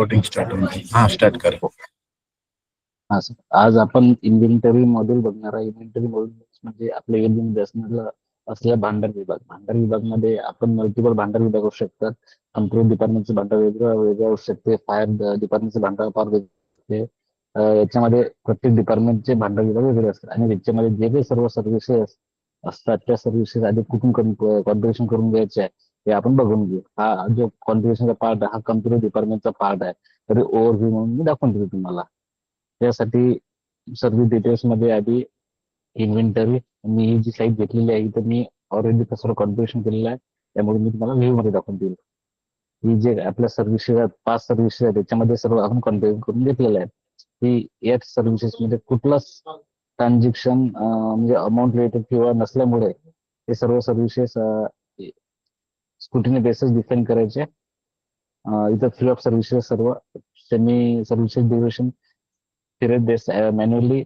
Shooting start होईल. हा, start कर. हा सर, आज आपण इन्व्हेंटरी मॉड्यूल बघणार आहे. इन्व्हेंटरी मॉड्यूल म्हणजे आपल्या एरियामध्ये असलेला भांडार विभाग. भांडार विभागमध्ये आपण मल्टिपल भांडार विभाग असू शकतात. कम्प्युटर डिपार्टमेंटचे भांडार वेगळं वेगळं असू शकते. फायर डिपार्टमेंटचे भांडार फार वेगळे. याच्यामध्ये प्रत्येक डिपार्टमेंटचे भांडार विभाग वेगळे असतात आणि याच्यामध्ये जे काही सर्व सर्व्हिसेस असतात त्या सर्व्हिसेस आधी कुठून कॉन्फिगरेशन करून घ्यायचे आहे हे आपण बघून घेऊ. हा जो कॉन्फिगरेशनचा पार्ट हा कम्प्युटर डिपार्टमेंटचा पार्ट आहे. तरी ओव्हरव्ह्यू म्हणून मी दाखवून देतो तुम्हाला. त्यासाठी सर्व डिटेल्स मध्ये आधी इन्व्हेंटरी, मी ही जी साईट घेतलेली आहे तर मी ऑलरेडी सर्व कॉन्फिगरेशन केलेलं आहे, त्यामुळे मी तुम्हाला व्ह्यू मध्ये दाखवून देईल. ही जे आपल्या सर्व्हिसेस आहेत, 5 सर्व्हिसेस आहेत, त्याच्यामध्ये सर्व आपण कॉन्फिगर करून घेतलेलं आहे की या सर्व्हिसेस मध्ये कुठलाच ट्रान्झॅक्शन म्हणजे अमाऊंट रिलेटेड किंवा नसल्यामुळे हे सर्व सर्व्हिसेस स्क्रुटिनी बेसिस डिफाईन करायचे. इथं फ्री ऑफ सर्व्हिसेस सर्व semi services duration period base manually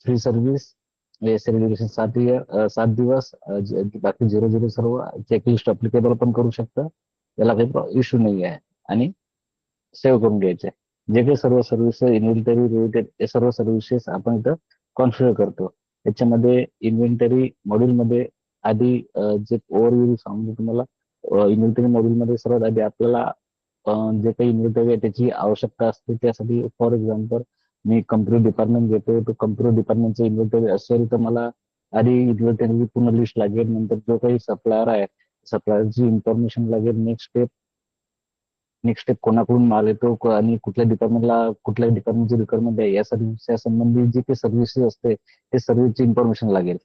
free service duration 7 दिवस, बाकी 0 सर्व चेकलिस्ट अप्लिकेबल पण करू शकता, त्याला काही इश्यू नाही आहे. आणि सेव्ह करून घ्यायचे जे काही सर्व सर्व्हिसेस इन्व्हेंटरी रिलेटेड ते सर्व सर्व्हिसेस आपण इथं कॉन्फिगर करतो. त्याच्यामध्ये इन्व्हेंटरी मॉड्यूलमध्ये आधी जे ओव्हरव्ह्यू सांगतो तुम्हाला. इन्व्हेंटरी मॉड्यूलमध्ये सर्वात आधी आपल्याला जे काही इन्व्हेंटरी आहे त्याची आवश्यकता असते. त्यासाठी for example me computer department घेतो, तो कम्प्युटर डिपार्टमेंटचं इन्व्हेंटरी असेल तर मला आधी इन्व्हेंटरीची पूर्ण लिस्ट लागेल. नंतर जो काही सप्लायर आहे सप्लायरची इन्फॉर्मेशन लागेल. नेक्स्ट स्टेप कोणाकडून माल येतो आणि कुठल्या डिपार्टमेंटची रिक्वायरमेंट आहे या सर्व्हिस संबंधित जे काही सर्व्हिसेस असते ते सर्व्हिसची इन्फॉर्मेशन लागेल.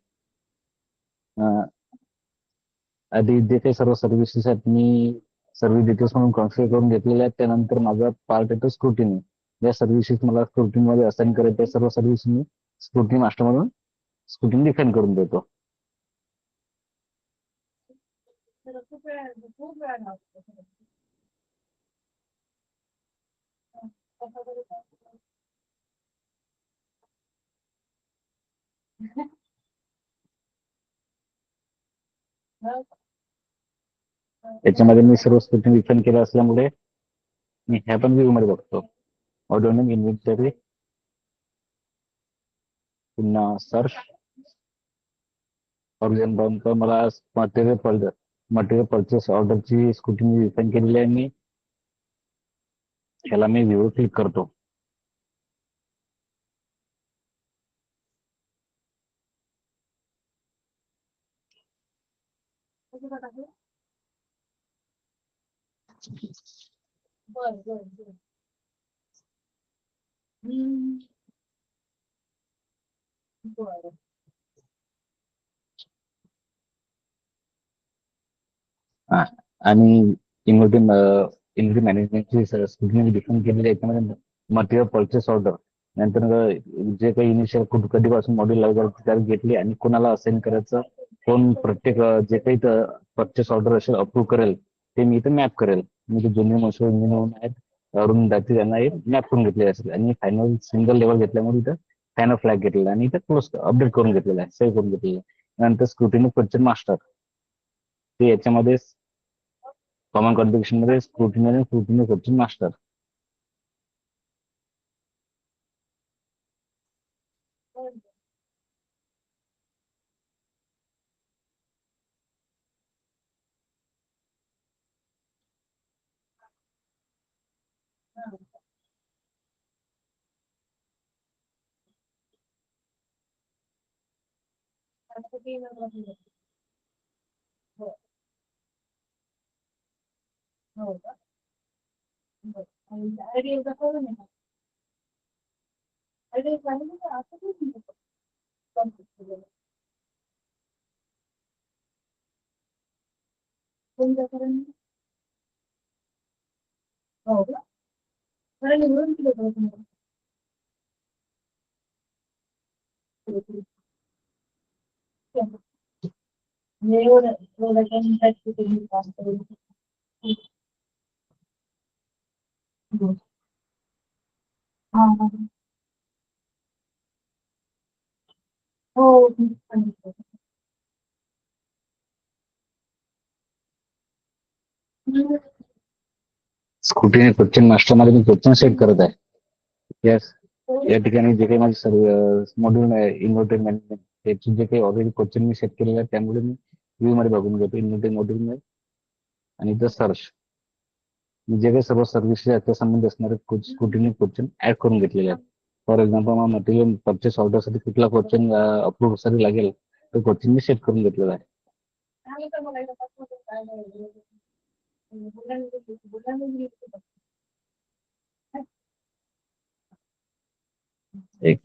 आधी जे काही सर्व सर्व्हिसेस आहेत मी सर्व्हिस डिटेल्स म्हणून कॉन्फिगर करून घेतलेले आहेत. त्यानंतर माझा पार्ट येतो स्क्रुटिनी. ज्या सर्व्हिसेस मला स्क्रुटिनी मध्ये असाइन करायचे त्या सर्व सर्व्हिस मी स्क्रुटिनी मास्टर म्हणून स्क्रुटिनी डिफाईन करून देतो. त्याच्यामध्ये मी सर्व स्क्रुटिनी डिफाईन केलं असल्यामुळे मी ह्या पण व्ह्यू मध्ये बघतो. ऑर्डर इन्व्हेंटरी, पुन्हा सर्च. फॉर एक्झाम्पल मला मटेरियल परचेस ऑर्डरची स्क्रुटिनी डिफाईन केलेली आहे. मी ह्याला मी व्ह्यू क्लिक करतो. हा, आणि इन्व्हेंटरी मॅनेजमेंटची स्क्रुटिनी डिफाईन केलेली आहे. याच्यामध्ये मटेरियल परचेस ऑर्डर नंतर जे काही इनिशियल कधीपासून मॉड्यूल लागेल घेतली आणि कोणाला असाइन करायचं, कोण प्रत्येक जे काही परचेस ऑर्डर असेल अप्रूव्ह करेल ते मी इथे मॅप करेल. मी ते जुनियर मशहूर इंजिनियर आहेत अरुण दाती यांना मॅप करून घेतलेले असेल आणि फायनल सिंगल लेवल घेतल्यामुळे इथं फायनल फ्लॅग घेतलेला आणि इथं क्लोज अपडेट करून घेतलेला आहे, सेव्ह करून घेतलेला आहे. नंतर स्क्रुटिनी परचेस मास्टर ते याच्यामध्ये कॉमन कॉन्फिगरेशन मध्ये स्क्रुटिनी परचेस मास्टर. स्कूटीने क्वेश्चन मास्टरमध्ये मी क्वेश्चन सेट करत आहे. यस. या ठिकाणी जे काही माझे सर्व मॉड्यूल आहे इन्व्हर्टेड मॅनेजमेंट त्याचे जे काही ऑलरेडी क्वेश्चन मी सेट केलेले आहे त्यामुळे मी व्ह्यू मध्ये बघून घेतो इन्व्हर्टेड मॉड्यूल मध्ये आणि इथं सर्च मी जे काही सर्व सर्व्हिसेस आहेत त्या संबंधी असणारे स्कूटीने क्वेश्चन ऍड करून घेतलेले आहेत. फॉर एक्झाम्पल मला मटेरियल परचेस ऑर्डरसाठी कुठला क्वेश्चन अप्रूव्ह साठी लागेल तो क्वेश्चन मी सेट करून घेतलेला आहे. एक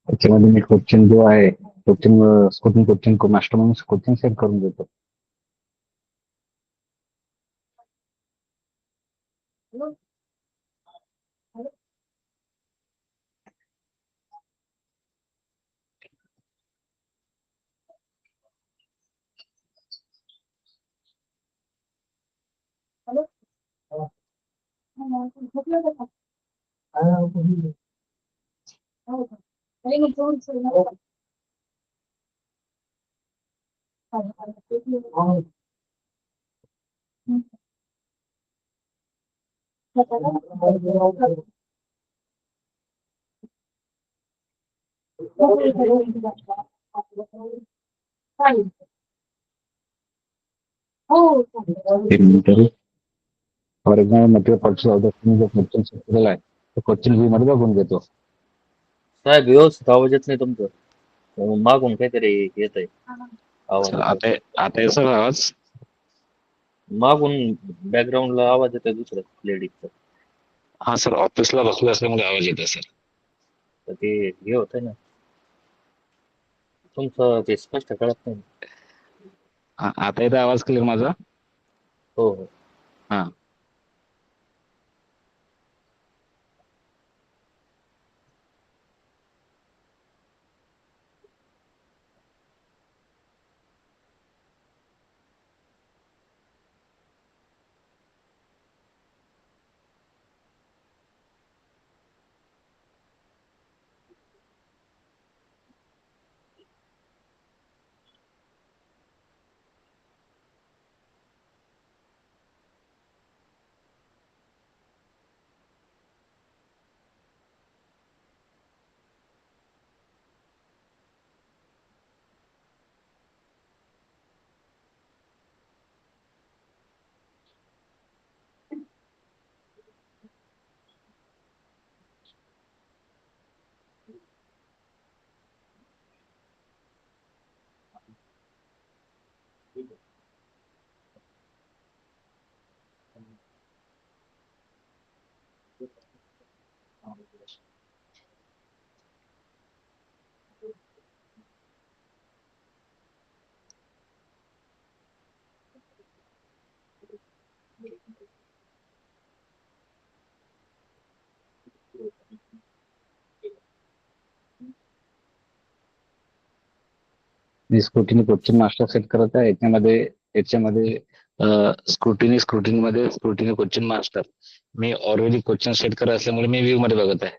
त्याच्यामध्ये मी क्वेश्चन जो आहे क्वेश्चन स्कूटिंग क्वेश्चन मास्टर म्हणून क्वेश्चन सेट करून देतो. Inventory for example material purchase order मी जो क्वेश्चन सेट केलेला आहे तो क्वेश्चन व्ह्यू मध्ये बघून घेतो. साहेब व्यवस्थित आवाज येत नाही तुमचं. मागून काहीतरी येत आहे आवाज. आता आता येतो का आवाज? मागून बॅकग्राऊंडला आवाज येतोय दुसरं लेडीजचा. हा सर ऑफिसला बसलो असल्यामुळे आवाज येतो सर. तर ते हे होतंय ना तुमचं ते स्पष्ट कळत नाही. आता येतो आवाज क्लिअर माझा? हो हो. हा. मी स्क्रुटिनी क्वेश्चन मास्टर सेट करत आहे. याच्यामध्ये स्क्रुटिनी क्वेश्चन मास्टर मी ऑलरेडी क्वेश्चन सेट करत असल्यामुळे मी व्ह्यू मध्ये बघत आहे.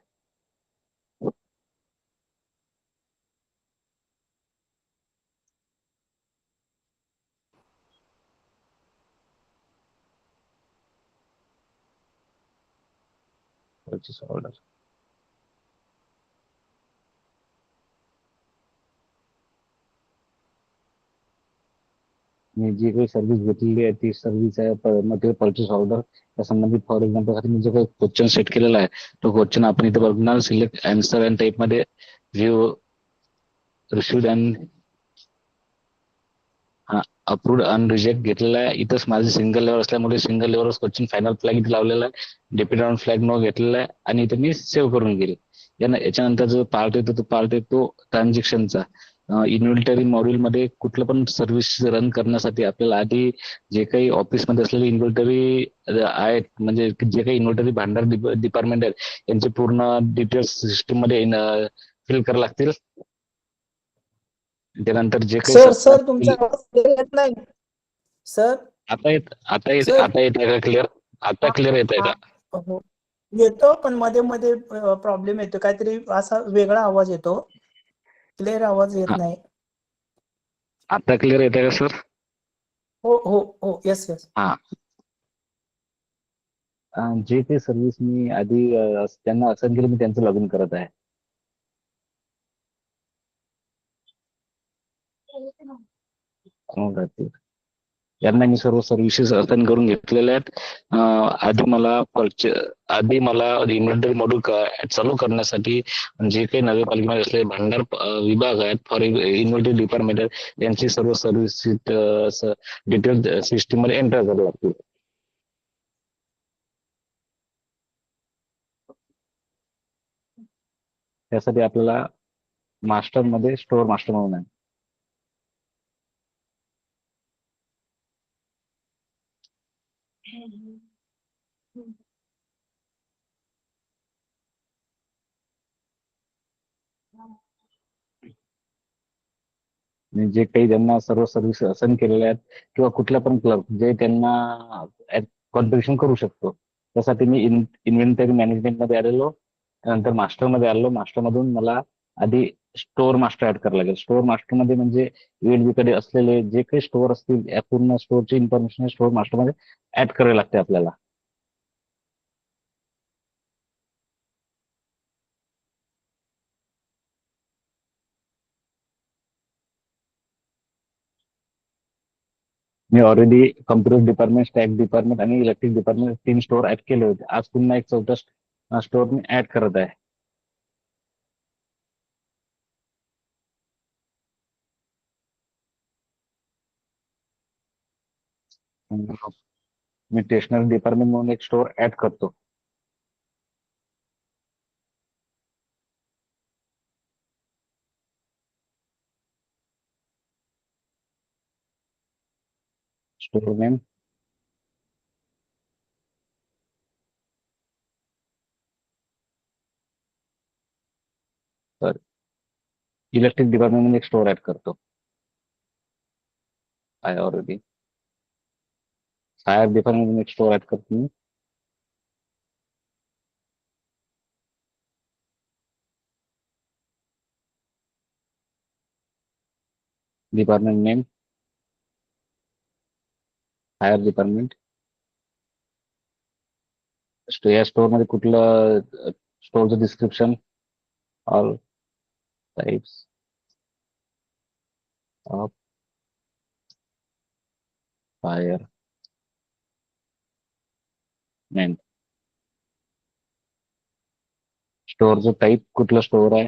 Purchase order. मी जी काही सर्व्हिस घेतलेली आहे ती सर्व्हिस आहे मटेरियल परचेस ऑर्डर त्या संबंधित. फॉर एक्झाम्पल साठी मी जो काही क्वेश्चन सेट केलेला आहे तो क्वेश्चन आपण इथे बघणार. सिलेक्ट आन्सर अँड टाईप मध्ये व्ह्यू रिसिव्ड अँड अप्रूव्ड अन रिजेक्ट घेतलेला आहे. इथंच माझे सिंगल लेवर असल्यामुळे single level question final flag इथे लावलेला आहे. डिपेंड ऑन फ्लॅग नो घेतलेला आहे आणि इथे मी सेव्ह करून घेईल. याच्यानंतर जो पार्ट येतो तो ट्रान्झॅक्शनचा. इन्व्हेंटरी मॉड्यूल मध्ये कुठलं पण सर्व्हिस रन करण्यासाठी आपल्याला आधी जे काही ऑफिसमध्ये असलेले इन्व्हेंटरी आहेत म्हणजे जे काही इन्व्हेंटरी भांडार डिपार्टमेंट आहेत यांचे पूर्ण डिटेल्स सिस्टीम मध्ये फिल करावे लागतील. त्यानंतर जे काही सर तुमचा आवाज clear येत नाही सर. आता येत आहे का क्लिअर? आता क्लिअर येत आहे का? हो येतो पण मध्ये मध्ये प्रॉब्लेम येतो, काहीतरी असा वेगळा आवाज येतो, क्लिअर आवाज येत नाही. आता क्लिअर येत आहे का सर? हो हो हो येस येस. हा. जे ते सर्व्हिस मी आधी त्यांना असाइन केलं मी त्यांचं लॉगिन करत आहे. यांना मी सर्व सर्व्हिसेस असाइन करून घेतलेल्या आहेत. आधी मला इन्व्हेंटरी मॉड्यूल चालू करण्यासाठी जे काही नगरपालिकेमध्ये असलेले भांडार विभाग आहेत फॉर इन्व्हेंटरी डिपार्टमेंट आहेत यांची सर्व सर्व्हिस डिटेल सिस्टीम मध्ये एंटर करावे लागतील. त्यासाठी आपल्याला मास्टर मध्ये स्टोअर मास्टर म्हणून आहे. जे काही ज्यांना सर्व सर्व्हिस असाइन केलेल्या आहेत किंवा कुठल्या पण क्लर्क जे त्यांना कॉन्ट्रीब्युशन करू शकतो त्यासाठी मी इन्व्हेंटरी मॅनेजमेंट मध्ये आलेलो. त्यानंतर मास्टर मध्ये आलो. मास्टर मधून मला आधी स्टोअर मास्टर ऍड करावं लागेल. स्टोअर मास्टर मध्ये म्हणजे कडे असलेले जे काही स्टोअर असतील या पूर्ण स्टोअरची इन्फॉर्मेशन स्टोअर मास्टर मध्ये ऍड करावी लागते आपल्याला. मी already computer department, stack department आणि इलेक्ट्रिक डिपार्टमेंट 3 स्टोअर ऍड केले होते. आज पुन्हा एक 4था स्टोअर मी ऍड करत आहे. मी स्टेशनरी डिपार्टमेंट म्हणून एक स्टोअर ऍड करतो. स्टोअर नेम इलेक्ट्रिक डिपार्टमेंट मध्ये एक स्टोअर ऍड करतो. आहे ऑलरेडी. फायर डिपार्टमेंट मध्ये एक स्टोअर ऍड करतो मी. Department name fire department. या स्टोअर मध्ये कुठलं स्टोअरचं description all types of fire men. स्टोअरचं टाईप कुठलं स्टोअर आहे.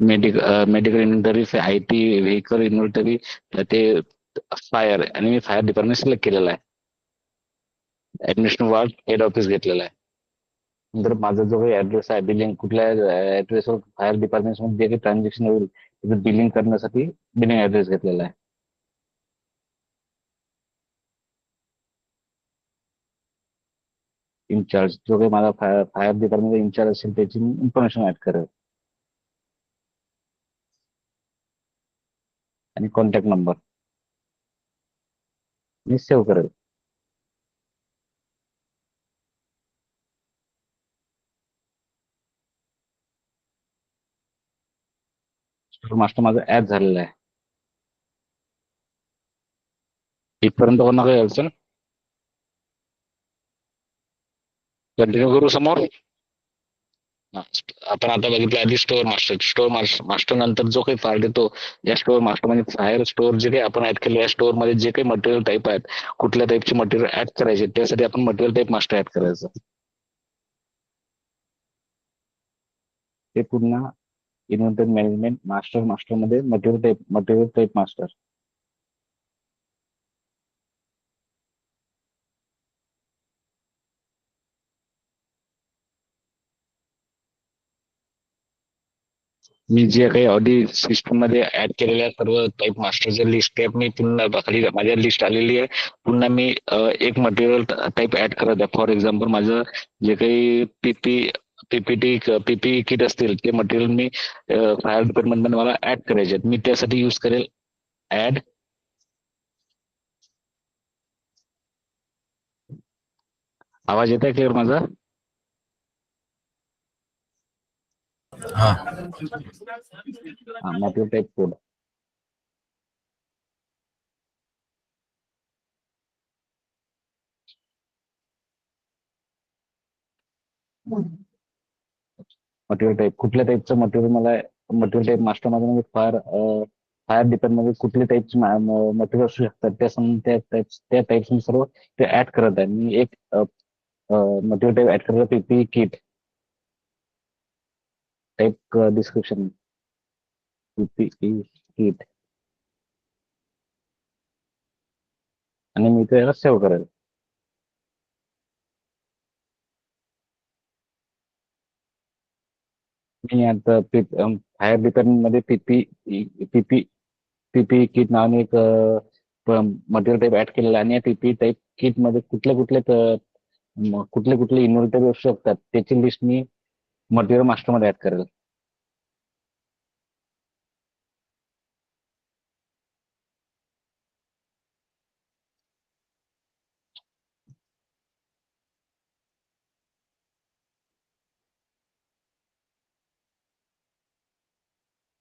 Medical inventory, IT vehicle inventory ते फायर आणि मी फायर डिपार्टमेंट सिलेक्ट केलेला आहे. ऍडमिनिस्ट्रेशन वार्ड हेड ऑफिस घेतलेला आहे. नंतर माझा जो काही ऍड्रेस आहे बिलिंग कुठल्या ऍड्रेसवर फायर डिपार्टमेंट मध्ये जे काही ट्रान्झॅक्शन होईल तिथे बिलिंग करण्यासाठी बिलिंग ऍड्रेस घेतलेला आहे. इन्चार्ज जो काही माझा फायर डिपार्टमेंट इन्चार्ज असेल त्याची मी इन्फॉर्मेशन ऍड करेल. आणि कॉन्टॅक्ट नंबर मी सेव्ह करेल. स्टोअर मास्टर माझं ऍड झालेलं आहे. इथपर्यंत कोणा काही अडचण? कंटिन्यू करू समोर. हा, आपण आता बघितलं आधी स्टोअर मास्टर नंतर जो काही पार्ट येतो या स्टोअर मास्टर म्हणजे बाहेर स्टोअर जे काही आपण ऍड केले या स्टोअर मध्ये जे काही मटेरियल टाईप आहेत कुठल्या टाईपचे मटेरियल ऍड करायचे त्यासाठी आपण मटेरियल टाईप मास्टर ऍड करायचं. ते पुन्हा इन्व्हेंटरी मॅनेजमेंट मास्टर मध्ये मटेरियल टाईप मास्टर. मी जे काही ऑडी सिस्टम मध्ये ऍड केलेल्या सर्व टाईप मास्टरच्या लिस्ट आहे मी पुन्हा खाली माझ्या लिस्ट आलेली आहे. पुन्हा मी एक मटेरियल टाईप ऍड करत आहे. फॉर एक्झाम्पल माझं जे काही पीपीटी किट असतील ते मटेरियल मी फायर डिपार्टमेंट मध्ये मला ऍड करायचे मी त्यासाठी यूज करेल ऍड. आवाज येत आहे क्लिअर माझा? हा. Material type code. Material type कुठल्या टाईपचं मटेरियल मला मटेरियल टाईप मास्टर मध्ये म्हणजे फायर डिपार्टमेंट मध्ये कुठले टाईपचे मटेरियल असू शकतात त्या टाईप्स मी सर्व ते ऍड करत आहे. मी एक मटेरियल टाईप ऍड करत पीपी kit type description PPE kit आणि मी त्याला सेव्ह करेल. मी आता फायर डिपार्टमेंट मध्ये पीपी पीपी किट नावाने एक मटेरियल टाईप ऍड केलेला आहे आणि या पीपी टाईप किट मध्ये कुठले कुठले इन्व्हेंटरी असू शकतात त्याची लिस्ट मी मटेरियल मास्टर मध्ये ऍड करेल.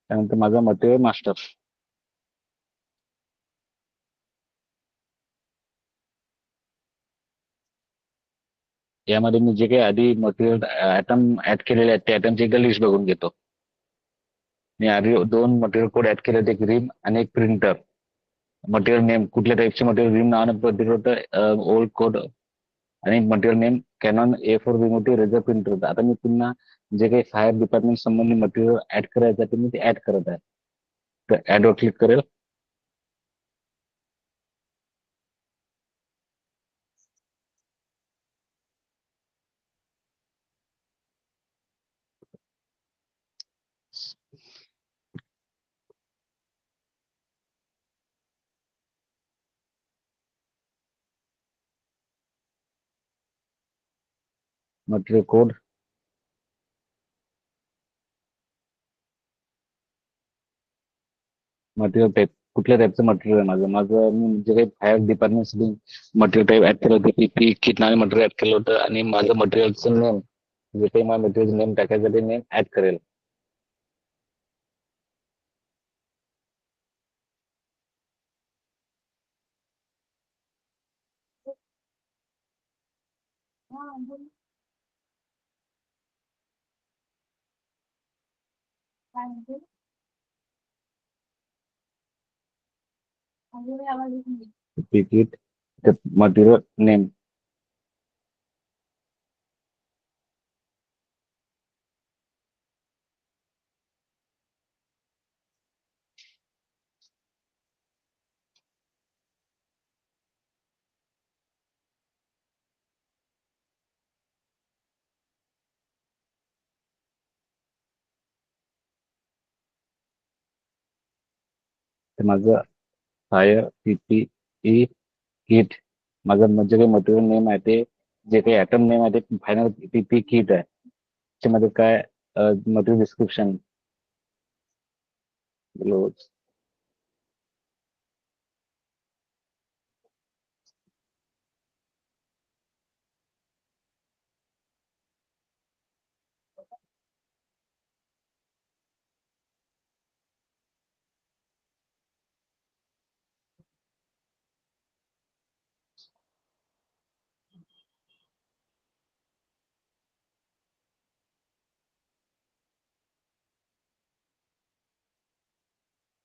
त्यानंतर माझा मटेरियल मास्टर यामध्ये मी जे काही आधी मटेरियल आयटम ऍड केलेले आहेत त्या आयटमची एकदा लिस्ट बघून घेतो. मी आधी 2 मटेरियल कोड ऍड केले होते, एक रिम आणि एक प्रिंटर. मटेरियल नेम कुठल्या टाईपचे मटेरियल रिम नावानं मटेरियल होतं ओल्ड कोड आणि मटेरियल नेम कॅनॉन A4 रिमोटिव्ह रेझर प्रिंटर होतं. आता मी पुन्हा जे काही फायर डिपार्टमेंट संबंधी मटेरियल ऍड करायचं आहे ते मी ते ऍड करत आहे. तर ऍड वर क्लिक करेल. मटेरियल कोड मटेरियल टाईप कुठल्या टाईपचं मटेरियल आहे माझं मी जे काही fire department material type add केलं होतं पीपी किट नावाने मटेरियल ऍड केलं होतं आणि माझं मटेरियलचं नेम जे काही मला मटेरियल नेम टाकायचं ते नेम ऍड करेल. पीपी किट मटेरियल नेम ते माझं फायर पीपीई किट माझं जे काही मटेरियल नेम आहे ते जे काही ऍटम नेम आहे ते फायनल पीपी किट आहे. त्याच्यामध्ये काय मटेरियल डिस्क्रिप्शन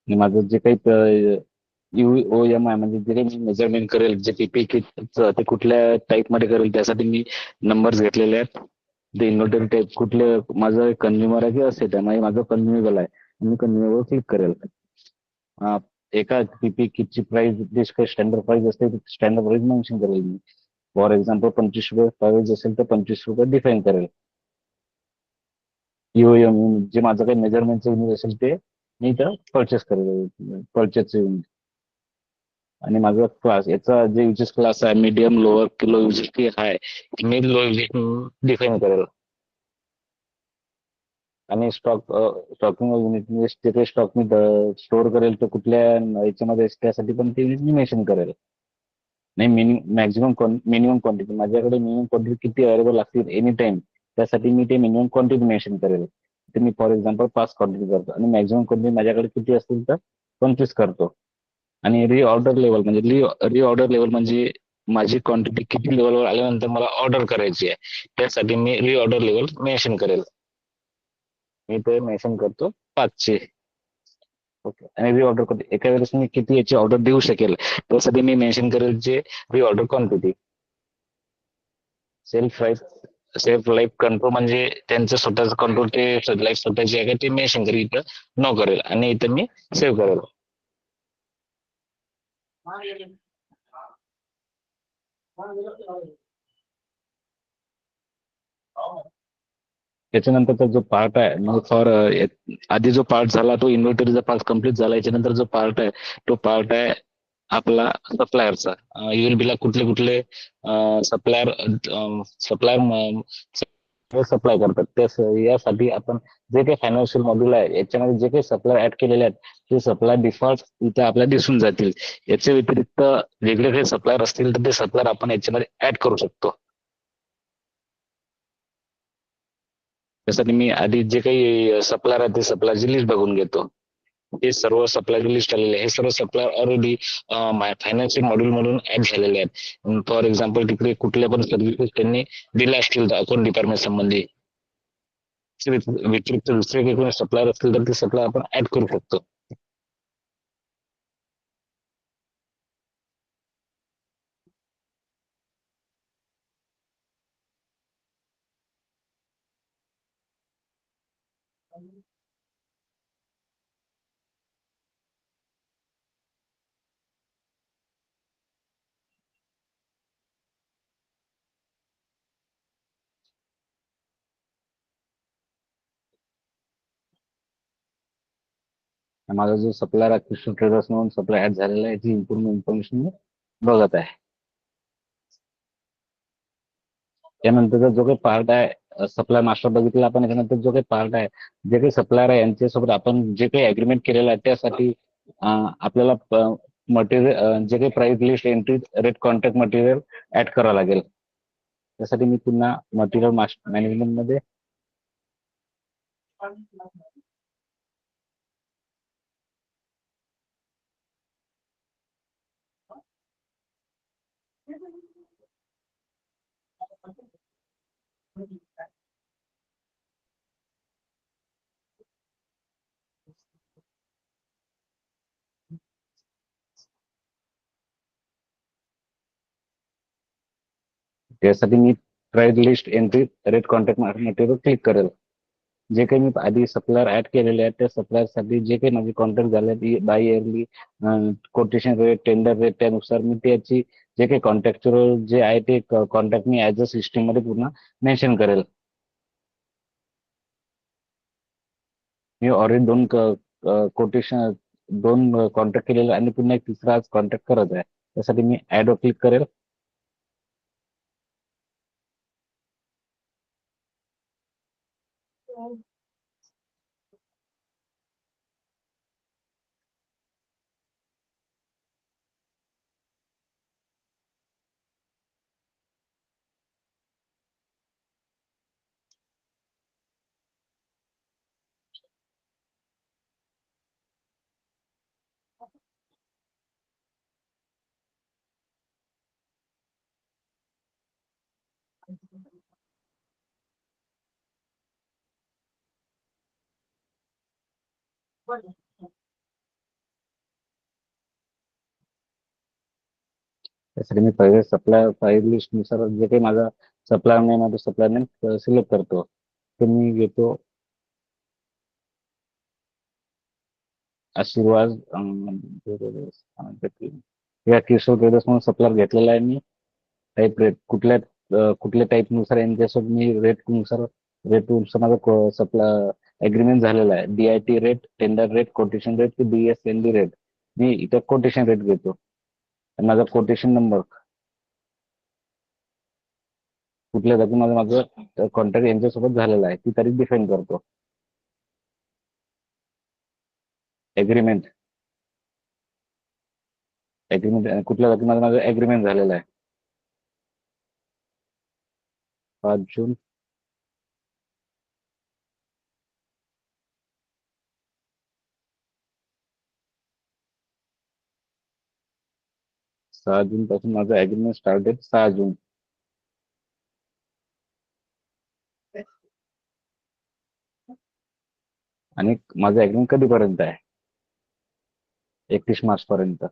आणि माझं जे काही UOM आहे म्हणजे जे काही मी मेजरमेंट करेल जे पीपी ते कुठल्या टाईप मध्ये करेल त्यासाठी मी नंबर्स घेतलेले आहेत. ते इन्व्हर्टर टाईप कुठले माझं कन्झ्युमर आहे की असेट आहे माझं कन्झ्युमेबल आहे मी कन्झ्युमेबल क्लिक करेल. अं, एका पीपी किटची प्राइस जे काही स्टँडर्ड प्राइस असते स्टँडर्ड प्राइस मेन्शन करेल मी. फॉर एक्झाम्पल ₹25 प्राइस असेल तर ₹25 डिफाईन करेल. UOM जे माझं काही मेजरमेंटचं युनिट असेल ते मी इथं परचेस करेल परचेसचं युनिट. आणि माझा क्लास याचा जे युजेस क्लास आहे मीडियम लोअर लो युजेस की हाय मी लो युजेस डिफाईन करेल. आणि स्टॉकिंग युनिट जे काही स्टॉक मी स्टोअर करेल तो कुठल्या याच्यामध्ये त्यासाठी पण ते युनिट मी मेन्शन करेल. नाही मिनिमम क्वांटिटी माझ्याकडे मिनिमम क्वांटिटी किती अवेलेबल असतील एनी टाइम त्यासाठी मी ते मिनिमम क्वांटिटी मेन्शन करेल. ते मी फॉर एक्झाम्पल 5 क्वांटिटी करतो आणि मॅक्झिमम क्वांटिटी माझ्याकडे किती असतील तर 25 करतो. आणि रिऑर्डर लेवल म्हणजे रिऑर्डर लेवल म्हणजे माझी क्वांटिटी किती लेवलवर आल्यानंतर मला ऑर्डर करायची आहे त्यासाठी मी रिऑर्डर लेवल मेन्शन करेल. मी ते मेन्शन करतो 5चे. ओके आणि रिऑर्डर करतो एका वेळेस मी किती याची ऑर्डर देऊ शकेल त्यासाठी मी मेन्शन करेल जे reorder quantity. Self life self life control म्हणजे त्यांचं स्वतःचं कंट्रोल ते लाईफ स्वतःची आहे का ते मेन्शन करेल इथं नो करेल आणि इथं मी सेव्ह करेल. त्याच्यानंतरचा जो पार्ट आहे मग आधी जो पार्ट झाला तो इन्व्हेंटरीचा पार्ट कम्प्लीट झाला याच्यानंतर जो पार्ट आहे तो पार्ट आहे आपला सप्लायरचा. यूएलबीला कुठले कुठले सप्लायर सप्लायर सप्लाय करतात यासाठी आपण जे काही फायनान्शियल मॉड्यूल आहे याच्यामध्ये जे काही सप्लायर ऍड केलेले आहेत ते सप्लाय डिफॉल्ट इथे आपल्याला दिसून जातील. याच्या व्यतिरिक्त वेगळे काही सप्लायर असतील तर ते सप्लायर आपण याच्यामध्ये ऍड करू शकतो. त्यासाठी मी आधी जे काही सप्लायर आहे ते सप्लायरची लिस्ट बघून घेतो. हे सर्व सप्लायची लिस्ट आलेली आहे हे सर्व सप्लायर ऑलरेडी फायनान्शियल मॉड्यूल मधून ऍड झालेले आहेत. फॉर एक्झाम्पल तिकडे कुठल्या पण सर्व्हिसेस त्यांनी दिल्या असतील अकाउंट डिपार्टमेंट संबंधी व्यतिरिक्त दुसरे काही सप्लायर असतील तर ते सप्लायर आपण ऍड करू शकतो. माझा जो सप्लायर आहे कृष्ण ट्रेडर्स म्हणून सप्लाय ऍड झालेला आहे याची इन्फॉर्मेशन मी बघत आहे. त्यानंतरचा जो काही पार्ट आहे सप्लाय मास्टर बघितला आपण याच्यानंतर जो काही पार्ट आहे जे काही सप्लायर आहे यांच्यासोबत आपण जे काही अग्रीमेंट केलेलं आहे त्यासाठी आपल्याला मटेरियल जे काही price list entry rate contract material add करावं लागेल. त्यासाठी मी पुन्हा मटेरियल मॅनेजमेंट मध्ये त्यासाठी मी price list entry rate contract material click करेल. जे काही मी आधी सप्लायर ऍड केलेले आहेत त्या सप्लायर साठी जे काही माझे कॉन्ट्रॅक्ट झाले by yearly quotation rate tender rate त्यानुसार मी त्याची जे काही कॉन्ट्रॅक्चुअल जे आहे ते कॉन्ट्रॅक्ट मी ऍज अ सिस्टीम मध्ये पूर्ण मेन्शन करेल. मी ऑलरेडी दोन कोटेशन दोन कॉन्ट्रॅक्ट केलेले आणि पुन्हा एक तिसरा आज कॉन्ट्रॅक्ट करत आहे त्यासाठी मी ऍड वर क्लिक करेल. त्यासाठी मी पहिले सप्लाय लिस्ट नुसार जे काही माझा सप्लायर नेम आहे तो सप्लायर नेम सिलेक्ट करतो. तर मी घेतो आशीर्वाद या किशोर ट्रेडर्स म्हणून सप्लायर घेतलेला आहे मी. टाईप रेट कुठल्या टाईप नुसार यांच्यासोबत मी रेट नुसार माझा सप्लाय अग्रीमेंट झालेला आहे. DIT rate, tender rate, quotation rate की DSND रेट. मी इथं कोटेशन रेट घेतो. माझा कोटेशन नंबर कुठल्या जागी माझं कॉन्ट्रॅक्ट यांच्यासोबत झालेला आहे ती तारीख डिफाईन करतो. एग्रीमेंट कुठल्या जागी माझं एग्रीमेंट झालेलं आहे. 5 जून 6 जून पासून माझं अग्रीमेंट स्टार्ट डेट 6 जून. आणि माझं अग्रीमेंट कधीपर्यंत आहे? 31 मार्च पर्यंत.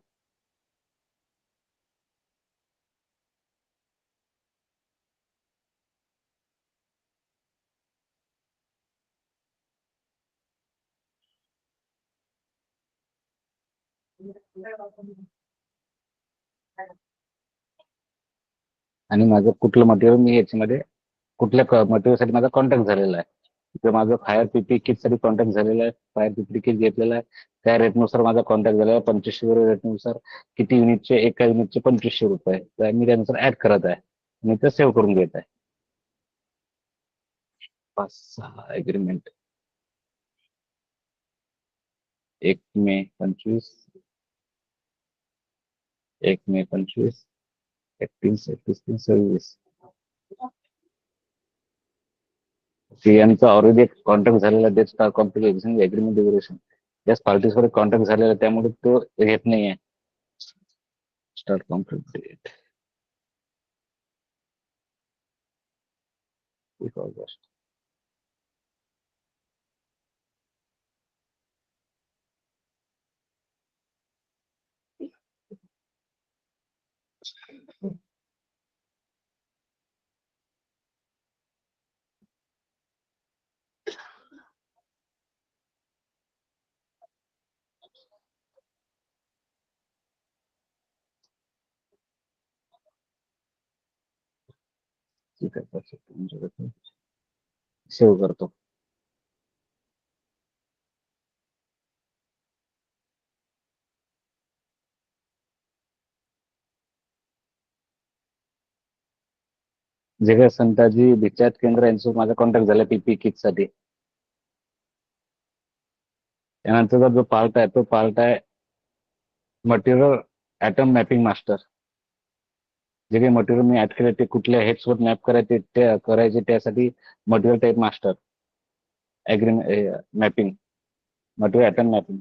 आणि माझं कुठलं मटेरियल मी याच्यामध्ये कुठल्या मटेरियलसाठी माझा कॉन्टॅक्ट झालेला आहे. तिथे माझं फायर पीपी किट साठी कॉन्टॅक्ट झालेला आहे. फायर पीपी किट घेतलेला आहे. त्या रेटनुसार माझा कॉन्टॅक्ट झालेला आहे. 2500 रेटनुसार किती युनिटचे एका युनिटचे 2500 रुपये. तर मी त्यानुसार ऍड करत आहे आणि ते सेव्ह करून घेत आहे. 5-6 अग्रीमेंट 1 मे 25, 1 मे 25, 31, 31, 26. यांचा ऑलरेडी एक कॉन्टॅक्ट झालेला date start complication agreement duration याच पार्टीसवर कॉन्टॅक्ट झालेला त्यामुळे तो घेत नाहीये. Start complete date 1 August. ठीक आहे, सेव्ह करतो. जे काही संताजी डिस्चार्ज केंद्र यांच्यासोबत माझा कॉन्टॅक्ट झाला पीपी किट साठी. त्यानंतरचा जो पार्ट आहे तो पार्ट आहे मटेरियल ऍटम मॅपिंग मास्टर. जे काही मटेरियल मी ऍड केले ते कुठल्या हेडसोबत मॅप करायचे त्यासाठी material type master agreement mapping material atom mapping.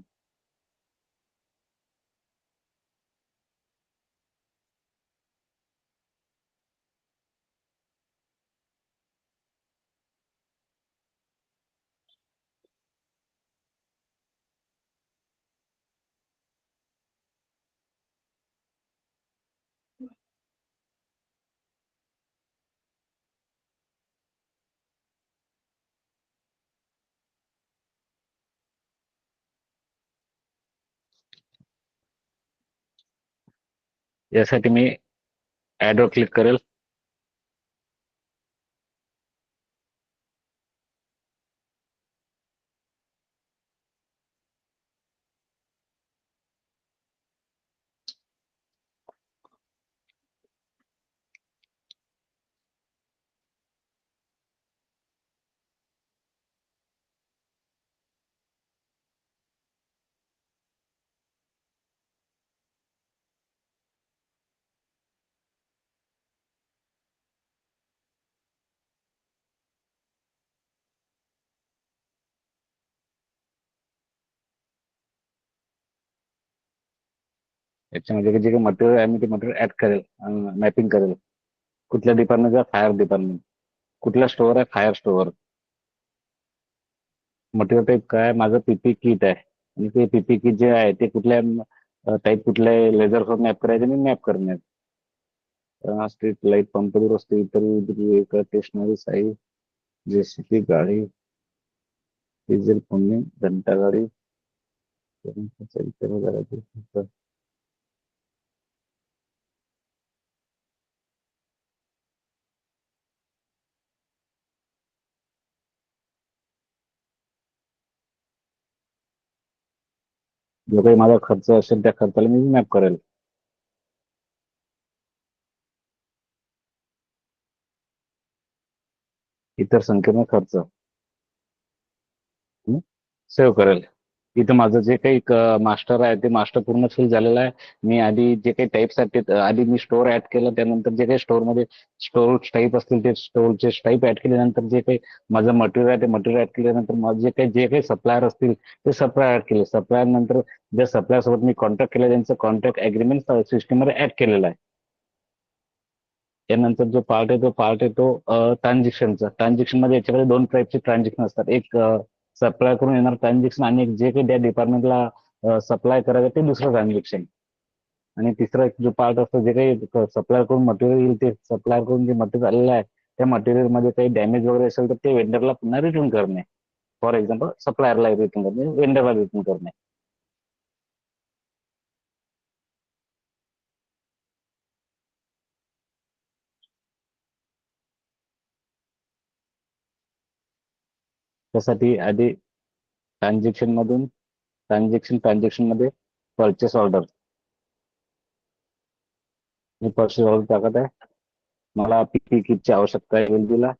यासाठी मी ऍड वर क्लिक करेल. याच्यामध्ये जे काही मटेरियल आहे मी ते मटेरियल ऍड करेल मॅपिंग करेल. कुठल्या डिपार्टमेंटचा? Fire department. कुठला स्टोअर आहे? Fire store. मटेरियल टाईप काय? माझं पीपी किट आहे आणि ते पीपी किट जे आहे ते कुठल्या टाईप कुठल्या लेझर मॅप करायचे मी मॅप करणार. स्ट्रीट लाईट पंप दुरुस्ती इतर विद्युत स्टेशनरी साई जेसीबी गाडी डिझेल फोडणी घंटा गाडी इतर घरातील जो काही माझा खर्च असेल त्या खर्चाला मी मॅप करेल. इतर संकीर्ण खर्च सेव्ह करेल. इथं माझं जे काही मास्टर आहे ते मास्टर पूर्ण फिल झालेलं आहे. मी आधी जे काही टाईप्स आहेत ते आधी मी स्टोअर ऍड केलं, त्यानंतर जे काही स्टोअर मध्ये स्टोअर टाईप असतील ते स्टोअरचे टाईप ऍड केल्यानंतर जे काही माझं मटेरियल आहे ते मटेरियल ऍड केल्यानंतर माझे जे काही सप्लायर असतील ते सप्लायर ऍड केले. सप्लायर नंतर ज्या सप्लायर सोबत मी कॉन्टॅक्ट केलं त्यांचं कॉन्टॅक्ट अग्रीमेंट सिस्टममध्ये ऍड केलेलं आहे. त्यानंतर जो पार्ट आहे तो ट्रान्झॅक्शनचा. ट्रान्झॅक्शन मध्ये याच्यामध्ये दोन टाईपचे ट्रान्झॅक्शन असतात. एक सप्लाय करून येणार ट्रान्झॅक्शन आणि एक जे काही त्या डिपार्टमेंटला सप्लाय करायचं ते दुसरं ट्रान्झॅक्शन. आणि तिसरा एक जो पार्ट असतो जे काही सप्लाय करून मटेरियल येईल ते सप्लाय करून जे मटेरियल आलेलं आहे त्या मटेरियल मध्ये काही डॅमेज वगैरे असेल तर ते वेंडरला पुन्हा रिटर्न करणे. फॉर एक्झाम्पल सप्लायरला रिटर्न करणे, वेंडरला रिटर्न करणे. त्यासाठी आधी ट्रान्झॅक्शन मध्ये परचेस ऑर्डर मी परचेस ऑर्डर टाकत आहे. मला पीपी किटची आवश्यकता आहे वेल्डीला.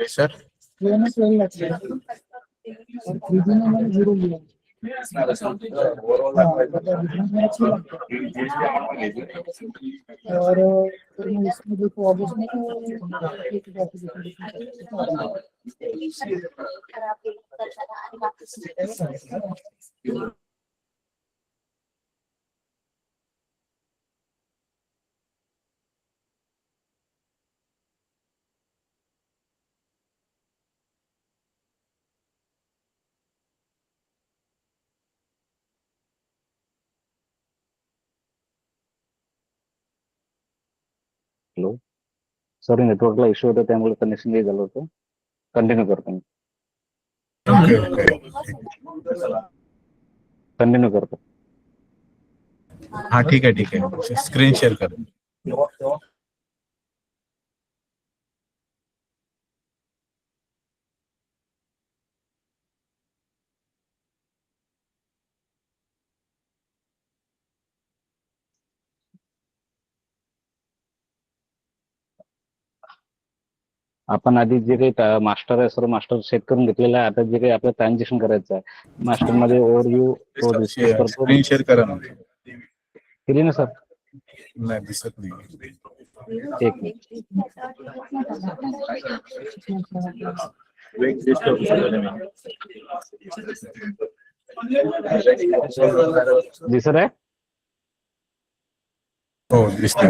सर हॅलो सॉरी, नेटवर्कला इश्यू होता त्यामुळे कनेक्शन झालं होतं. कंटिन्यू करतो मी. Okay okay. कंटिन्यू करतो. हा ठीक आहे. स्क्रीन शेअर कर. आपण आधी जे काही मास्टर आहे सर्व मास्टर सेट करून घेतलेलं आहे. आता जे काही आपलं ट्रान्झॅक्शन करायचं आहे मास्टर मध्ये ओव्हरव्ह्यू तो डिस्कस करतो. स्क्रीन शेअर करा ना. केली ना सर? नाही दिसत नाही. एक मिनिट. दिसत आहे? हो दिसते.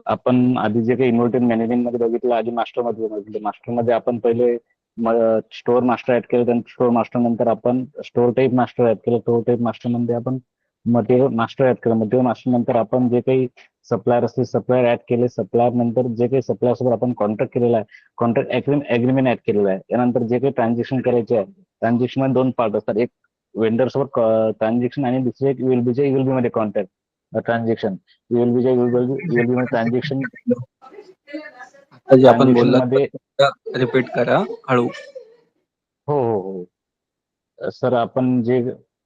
आपण आधी जे काही इन्व्हर्टेड मॅनेजमेंट मध्ये बघितलं, आधी मास्टर मध्ये बघितलं. मास्टर मध्ये आपण पहिले स्टोअर मास्टर ऍड केलं, त्यानंतर स्टोअर मास्टर नंतर आपण स्टोअर टाईप मास्टर ऍड केलं. स्टोअर टाईप मास्टर मध्ये आपण मटेरियल मास्टर ऍड केलं. मटेरियल मास्टर नंतर आपण जे काही सप्लायर असतील सप्लायर ऍड केले. सप्लायर नंतर जे काही सप्लायर सोबत आपण कॉन्ट्रॅक्ट केलेला आहे, कॉन्ट्रॅक्ट ऍग्रीमेंट ऍड केलेला आहे. त्यानंतर जे काही ट्रान्झॅक्शन करायचे आहे, ट्रान्झॅक्शन मध्ये दोन पार्ट असतात. एक वेंडर सोबत ट्रान्झॅक्शन आणि दुसरे एक युएलबीच्या युएलबी मध्ये कॉन्ट्रॅक्ट ट्रान्झॅक्शन. युएलबीच्या युएलबी मध्ये ट्रान्झॅक्शन आता जे आपण बोललो मध्ये रिपीट करा हळू. हो हो हो सर, आपण जे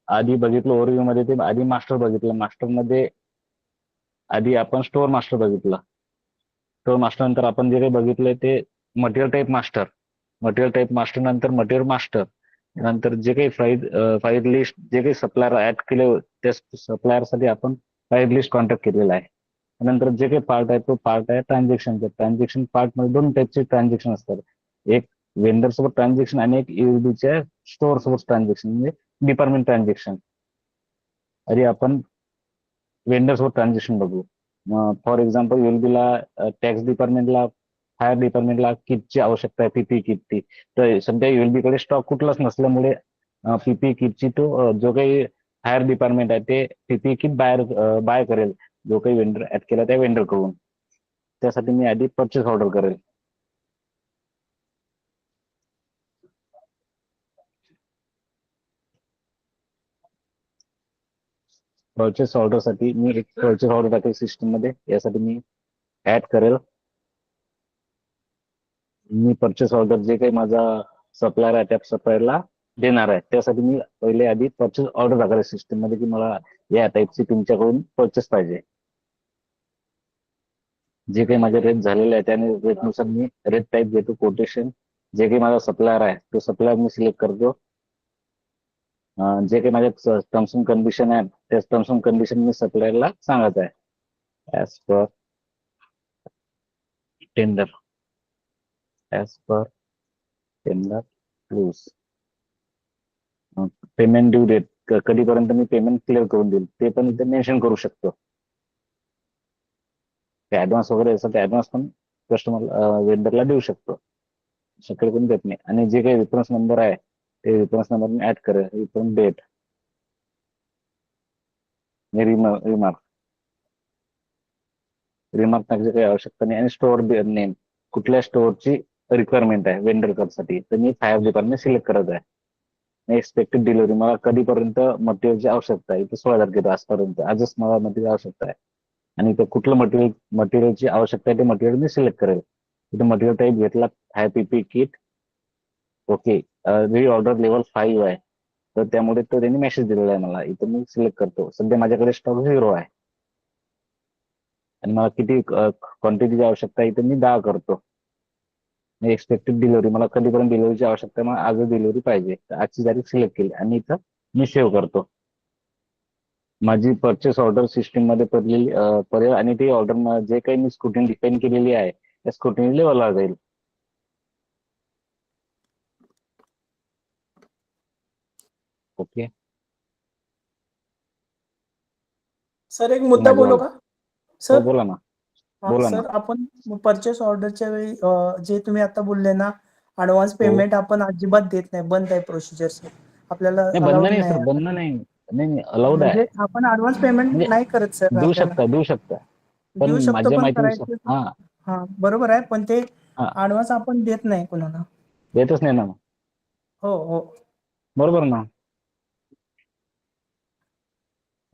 आधी बघितलं ओव्हरव्ह्यू मध्ये ते आधी मास्टर बघितलं. मास्टर मध्ये आधी आपण स्टोअर मास्टर बघितलं. स्टोअर मास्टर नंतर आपण जे काही बघितलंय ते material type master. Material type master नंतर मटेरियल मास्टर. नंतर जे काही फाईल लिस्ट जे काही सप्लायर ऍड केले त्या सप्लायर साठी आपण फाईल लिस्ट कॉन्टॅक्ट केलेला आहे. नंतर जे काही पार्ट आहे तो पार्ट आहे ट्रान्झॅक्शनचा. ट्रान्झॅक्शन पार्ट मध्ये दोन टाईपचे ट्रान्झॅक्शन असतात. एक वेंडर सोबत ट्रान्झॅक्शन आणि एक युएलबीच्या स्टोअर सोबत ट्रान्झॅक्शन म्हणजे डिपार्टमेंट ट्रान्झॅक्शन. आधी आपण वेंडर सोबत ट्रान्झॅक्शन बघू. फॉर एक्झाम्पल युएलबीला टॅक्स डिपार्टमेंटला फायर डिपार्टमेंटला किटची आवश्यकता आहे, पीपी किटची. तर सध्या युएलबी कडे स्टॉक कुठलाच नसल्यामुळे पीपी किटची तो जो काही फायर डिपार्टमेंट आहे ते पीपी किट बाय करेल. जो काही वेंडर ऍड केला त्या वेंडर कडून. त्यासाठी मी आधी परचेस ऑर्डर करेल. परचेस ऑर्डर साठी मी एक परचेस ऑर्डर टाकेल सिस्टम मध्ये. यासाठी मी ऍड करेल. मी परचेस ऑर्डर जे काही माझा सप्लायर आहे त्या सप्लायरला देणार आहे. त्यासाठी मी पहिले आधी परचेस ऑर्डर टाकायला सिस्टम मध्ये की मला या टाईपची तुमच्याकडून परचेस पाहिजे. जे काही माझे रेट झालेले आहे त्याने रेटनुसार मी रेट टाईप घेतो कोटेशन. जे काही माझा सप्लायर आहे तो सप्लायर मी सिलेक्ट करतो. जे काही माझे टर्म्स अँड कंडिशन आहेत त्या टर्म्स अँड कंडिशन मी सप्लायरला सांगत आहे. As per tender rules. Payment due date कधीपर्यंत मी पेमेंट क्लिअर करून देईल ते पण इथे मेन्शन करू शकतो. ऍडव्हान्स वगैरे असं ते ऍडव्हान्स पण कस्टमर वेंडरला देऊ शकतो. शक्य कोणी देत नाही. आणि जे काही रेफरन्स नंबर आहे ते रेफरन्स नंबर मी ऍड करेल. रेफरन्स डेट रिमार्क टाकण्याची काही आवश्यकता नाही. आणि स्टोअर नेम कुठल्या स्टोअरची रिक्वायरमेंट आहे वेंडर साठी तर मी फायर डिपार्टमेंट सिलेक्ट करत आहे. एक्सपेक्टेड डिलिव्हरी मला कधीपर्यंत मटेरियलची आवश्यकता आहे. इथे 16 तारखेला आजपर्यंत आजच मला मटेरियल आवश्यकता आहे. आणि इथे कुठलं मटेरियलची आवश्यकता आहे ते मटेरियल मी सिलेक्ट करेल. इथे मटेरियल टाईप घेतला हाय पीपी किट. ओके ऑर्डर लेवल 5 आहे तर त्यामुळे तो त्यांनी मेसेज दिलेला आहे मला. इथे मी सिलेक्ट करतो. सध्या माझ्याकडे स्टॉक 0 आहे आणि मला किती क्वांटिटीची आवश्यकता आहे इथे मी 10 करतो. एक्सपेक्टेड डिलिव्हरी मला कधीपर्यंत डिलिव्हरीची आवश्यकता आहे. मला आज डिलिव्हरी पाहिजे तर आजची तारीख सिलेक्ट केली आणि इथं मी सेव्ह करतो. माझी परचेस ऑर्डर सिस्टीम मध्ये पडेल आणि ती ऑर्डर जे काही मी स्क्रुटिनी डिफाईन केलेली आहे त्या स्क्रुटिनी लेवलला जाईल. ओके सर एक मुद्दा बोलू का सर? बोला ना. हा, बोला सर ना. आपण परचेस ऑर्डरच्या वेळी जे तुम्ही आता बोलले ना ऍडव्हान्स पेमेंट आपण अजिबात देत नाही. बंद आहे प्रोसिजर सर. आपल्याला नाही बंद अलाउड नाही नाही सर, आहे. बंद नाही. नाही अलाउड आहे. म्हणजे आपण ऍडव्हान्स पेमेंट म्हणजे नाही करत सर. देऊ आपल्याला शकता पण देऊ शकतो माझ्या पण माहितीनुसार करायचं. हा हा बरोबर आहे पण ते हा ऍडव्हान्स आपण देत नाही कोणाला. देतच नाही ना. हो हो. बरोबर ना.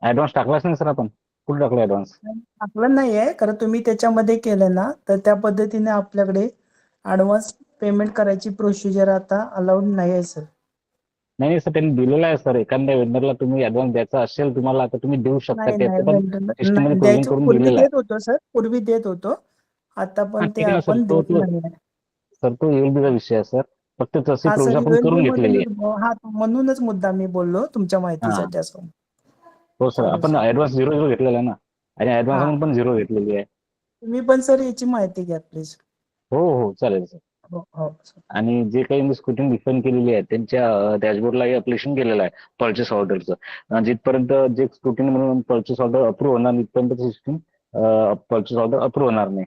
ऍडव्हान्स टाकलाच नाही सर आपण. कुठे टाकला ऍडव्हान्स? आपलं नाही आहे कारण तुम्ही त्याच्यामध्ये केलं ना तर त्या पद्धतीने आपल्याकडे ऍडव्हान्स पेमेंट करायची प्रोसिजर आता अलाउड नाही आहे सर. नाही सर, त्यांनी दिलेला आहे सर. एखाद्या वेंडरला तुम्ही ऍडव्हान्स द्यायचा असेल तुम्हाला, आता तुम्ही देऊ शकता. नाही त्याचं पण सिस्टम मध्ये प्रोव्हिजन द्यायचं. करून पूर्वी दिलेलं आहे. देत होतो सर, पूर्वी देत होतो. आता हा पण ते ठीक आहे ना सर. आपण तो देत तो नाही आहे. सर तो ULB चा विषय आहे सर. फक्त तशी हा सर, प्रोव्हिजन आपण ULB करून घेतलेली आहे. मधूनच हा म्हणूनच मुद्दा मी बोललो तुमच्या हा माहितीसाठी असं. हो सर, सॉरी आपण सर. ऍडव्हान्स 0 घेतलेला आहे ना, आणि ऍडव्हान्स हा म्हणून पण 0 घेतलेली आहे. तुम्ही पण सर याची माहिती घ्या प्लीज. हो हो चालेल सर. हो हो सर. आणि जे काही मी स्कूटी रिफंड केलेली आहे त्यांच्या डॅशबोर्डला हे अप्लिकेशन केलेलं आहे परचेस ऑर्डरचं. जिथपर्यंत जे स्कूटी म्हणून परचेस ऑर्डर अप्रूव्ह होणार नाही तिथपर्यंत सिस्टम परचेस ऑर्डर अप्रूव्ह होणार नाही.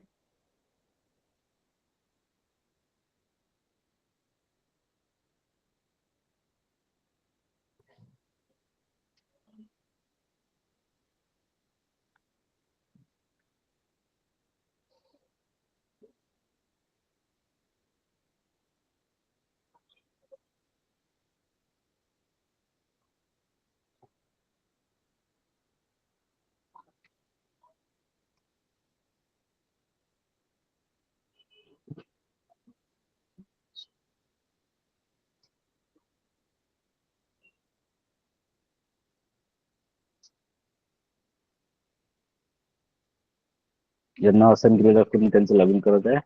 ज्यांना असाइन केलेलं असतं मी त्यांचं लॉगिन करत आहे.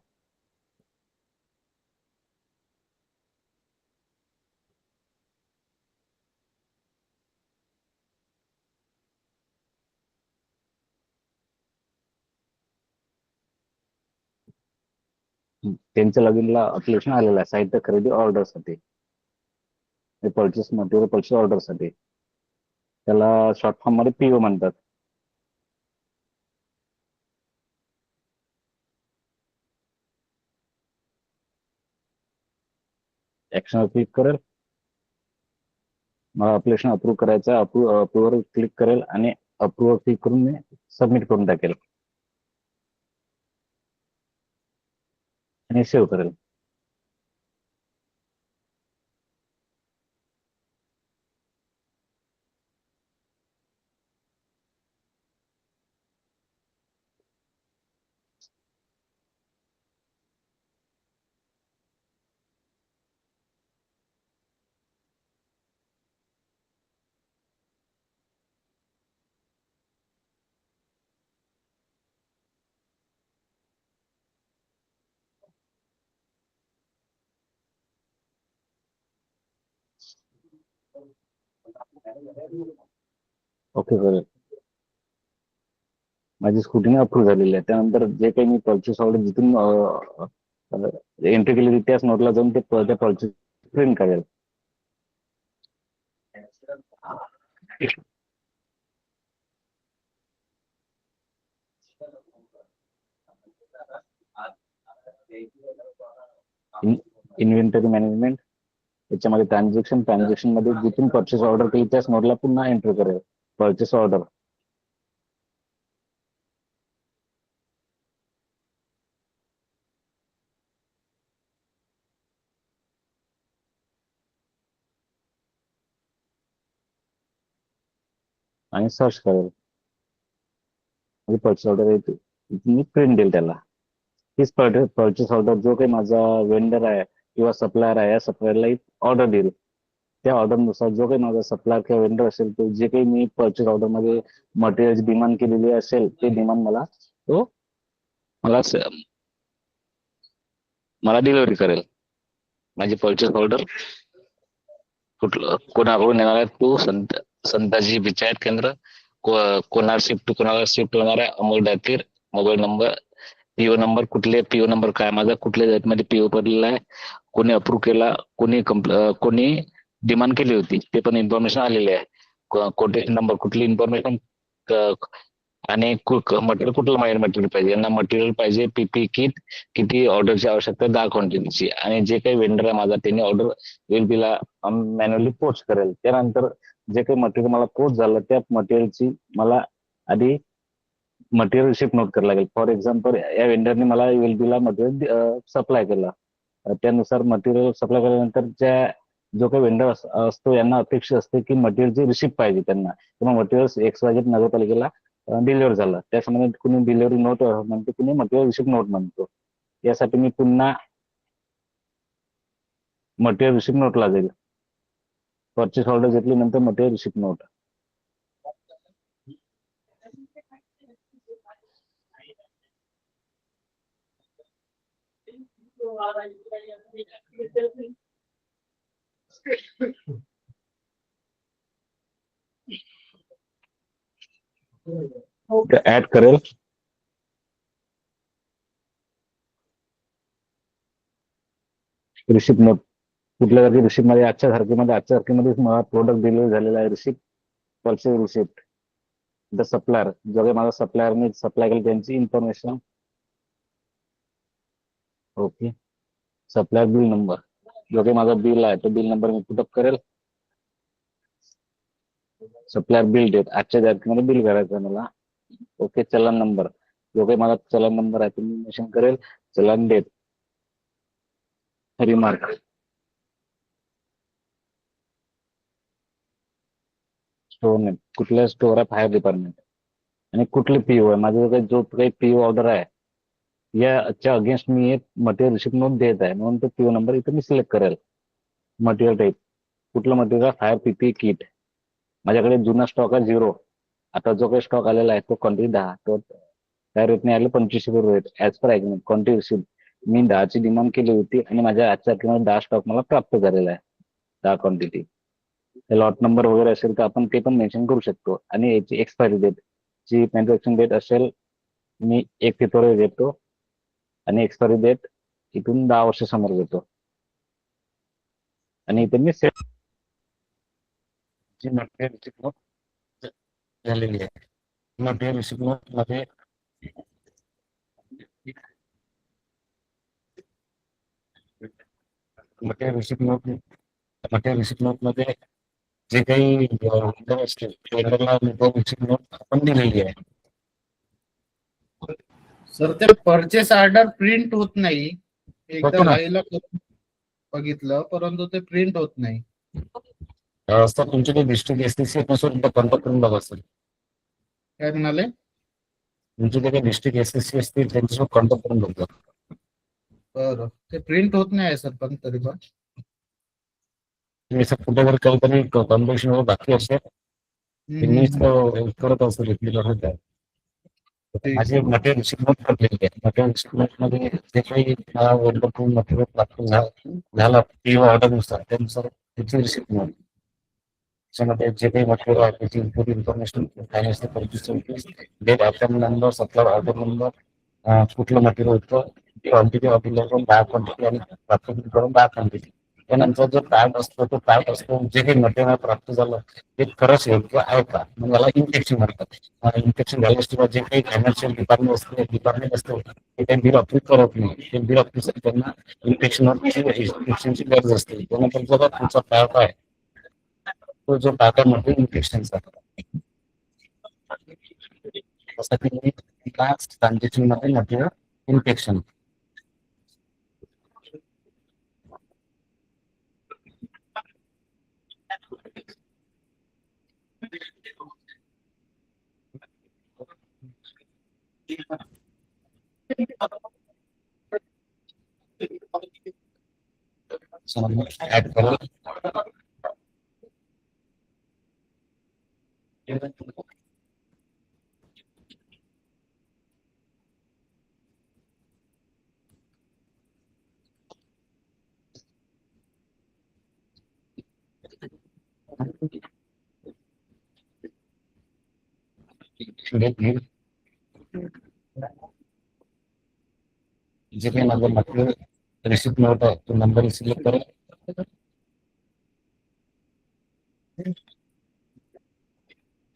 त्यांच्या लॉगिनला अप्लिकेशन आलेलं आहे साहित्य खरेदी ऑर्डरसाठी, परचेस मटेरियल परचेस ऑर्डरसाठी. त्याला शॉर्ट फॉर्म मध्ये PO म्हणतात. ऍक्शनवर क्लिक करेल, मला अप्लिकेशन अप्रूव्ह करायचं आहे. अप्रूव्हवर क्लिक करेल आणि अप्रूव्हवर क्लिक करून मी सबमिट करून टाकेल आणि सेव्ह करेल. ओके करेल. माझी स्कूटीने अप्रूव्ह झालेली आहे. त्यानंतर जे काही मी परचेस ऑर्डर जिथून एंट्री केलेली त्याच नोटला जाऊन त्या परचेस प्रिंट करेल. इन्व्हेंटरी मॅनेजमेंट याच्यामध्ये ट्रान्झॅक्शन मध्ये जिथून परचेस ऑर्डर केली त्याच नोटला पुन्हा एंट्री करेल परचेस ऑर्डर. आणि सर्च करेल, म्हणजे परचेस ऑर्डर येते मी प्रिंट देईल त्याला. तीच परचेस ऑर्डर जो काही माझा वेंडर आहे किंवा सप्लायर आहे या सप्लायरला एक ऑर्डर देईल. त्या ऑर्डरनुसार जो काही माझा सप्लायर किंवा वेंडर असेल तो जे काही मी परचेस ऑर्डर मध्ये मटेरियलची डिमांड केलेली असेल ते डिमांड मला डिलिव्हरी करेल. माझी परचेस ऑर्डर कुठलं कोणाकडून येणार आहे तो संताजी पंचायत केंद्र कोणाला शिफ्ट होणार आहे Amol Datir. Mobile number, PO number, कुठले PO नंबर काय माझा, कुठल्या जातीमध्ये PO पडलेला आहे, कोणी अप्रूव्ह केला, कोणी डिमांड केली होती ते पण इन्फॉर्मेशन आलेली आहे. कोटेशन नंबर, कुठली इन्फॉर्मेशन, आणि मटेरियल कुठलं मटेरियल पाहिजे. यांना मटेरियल पाहिजे PP किट, किती ऑर्डरची आवश्यकता 10 क्वांटिटीची, आणि जे काही वेंडर आहे माझा त्यांनी ऑर्डर वेलबीला मॅन्युअली पोस्ट करेल. त्यानंतर जे काही मटेरियल मला पोस्ट झालं त्या मटेरियलची मला आधी मटेरियल शिप नोट करायला लागेल. फॉर एक्झाम्पल या वेंडरने मला वेलबीला मटेरियल सप्लाय केला त्यानुसार मटेरियल सप्लाय केल्यानंतर जो काही वेंडर असतो यांना अपेक्षा असते की मटेरियलची रिसिप्ट पाहिजे त्यांना, किंवा मटेरियल XYZ नगरपालिकेला डिलिव्हर झालं. त्या संबंधात कुणी डिलिव्हरी नोट म्हणतो, कुणी मटेरियल रिसिप्ट नोट म्हणतो. यासाठी मी पुन्हा मटेरियल रिसिप्ट नोटला जाईल. परचेस ऑर्डर घेतल्यानंतर मटेरियल रिसिप्ट नोट. ऍड करेल. रिसिप्ट नोट कुठल्या जागी रिसिप्ट मध्ये आजच्या तारखेमध्ये मला प्रोडक्ट डिलिव्हरी झालेला आहे. Receipt, purchase receipt, the supplier, जो काही माझा सप्लायरने सप्लाय केलं त्यांची information. Okay. Supplier bill number, जो काही माझा बिल आहे तो बिल नंबर मी पुटअप करेल. सप्लायर बिल डेट, आजच्या तारखेमध्ये बिल करायचं आहे मला. ओके. चलन नंबर, जो काही माझा चलन नंबर आहे तो मी मेन्शन करेल. चलन डेट, रिमार्क, स्टोर नेम, कुठल्या स्टोर आहे, फायर डिपार्टमेंट, आणि कुठले पीओ आहे. माझं जो काही पीओ ऑर्डर आहे याच्या अगेन्स्ट मी एक मटेरियल रिसिप्ट नोट देत आहे, म्हणून तो पीओ नंबर इथे मी सिलेक्ट करेल. मटेरियल टाईप, कुठलं मटेरियल, फायर पीपी किट. माझ्याकडे जुना स्टॉक आहे 0. आता जो काही स्टॉक आलेला आहे तो क्वांटिटी 10, तो त्या रेटने आले 25 रुपये rate. As per agreement quantity receipt मी 10ची डिमांड केली होती आणि माझ्या आजच्या तारखेमध्ये 10 स्टॉक मला प्राप्त झालेला आहे, 10 क्वांटिटी. लॉट नंबर वगैरे असेल तर आपण ते पण मेन्शन करू शकतो. आणि याची एक्सपायरी डेट, जी मॅन्युफॅक्चरिंग डेट असेल मी 1 फेब्रुवारी देतो, आणि एक्सपायरी डेट इथून 10 वर्ष समोर घेतो. आणि इथे मी सेट जी मटेरियल रिसिप्ट नोट झालेली आहे. मटेरियल रिसिप्ट नोट मध्ये मटेरियल रिसिप्ट नोट मध्ये जे काही असतील टेंडरला रिसिप्ट नोट आपण दिलेली आहे. सर ते परचेस ऑर्डर प्रिंट होत नाही. एकदा होतो ना. घाईला बघितलं, परंतु ते प्रिंट होत नाही. व्यवस्था तुमची काही डिस्ट्रिक्ट एसटीसी नसून कॉन्टॅक्ट करून बघा सर. काय म्हणाले? तुमची काही डिस्ट्रिक्ट एसटीसी असतील त्यांच्यासोबत कॉन्टॅक्ट करून बघा. बरं, ते प्रिंट होत नाही सर, पण तरी पण तुम्ही सर कुठे जर काहीतरी कॉम्बिनेशन बाकी असेल हम्म, तुम्ही करत असेल रिप्ली द्या. माझे मटेरियल रिसिप्ट नोट करलेली आहे. मटेरियल रिसिप्ट नोट मध्ये जे काही मटेरियल प्राप्त झाला पीओ ऑर्डरनुसार त्यानुसार त्याची रिसिप्ट नोट, त्याच्यामध्ये जे काही मटेरियल आहे त्याची input information, finance purchase date, item number, supplier order number, कुठलं मटेरियल होतं, क्वांटिटी ऑर्डर करून 10 क्वांटिटी आणि प्राप्त करून 10 क्वांटिटी. त्यानंतर जो पॅक असतो तो पॅक असतो जे काही मटेरियल प्राप्त झालं ते खरंच योग्य आहे का, मग याला इन्फेक्शन म्हणतात. इन्फेक्शन झाल्याशिवाय जे काही फायनान्शियल डिपार्टमेंट असतो ते काही बिल अप्रूव्ह करत नाही. ते बिल अप्रूव्हसाठी त्यांना इन्फेक्शनची गरज असते. त्यानंतर जो तुमचा पॅक आहे तो जो पॅकामध्ये इन्फेक्शनचा त्यासाठी ट्रान्झॅक्शन मध्ये मटेरियल इन्फेक्शन. ऍड करू. जे काही माझं मटेरियल रिसिप्ट नोट आहे तो नंबर सिलेक्ट करेल.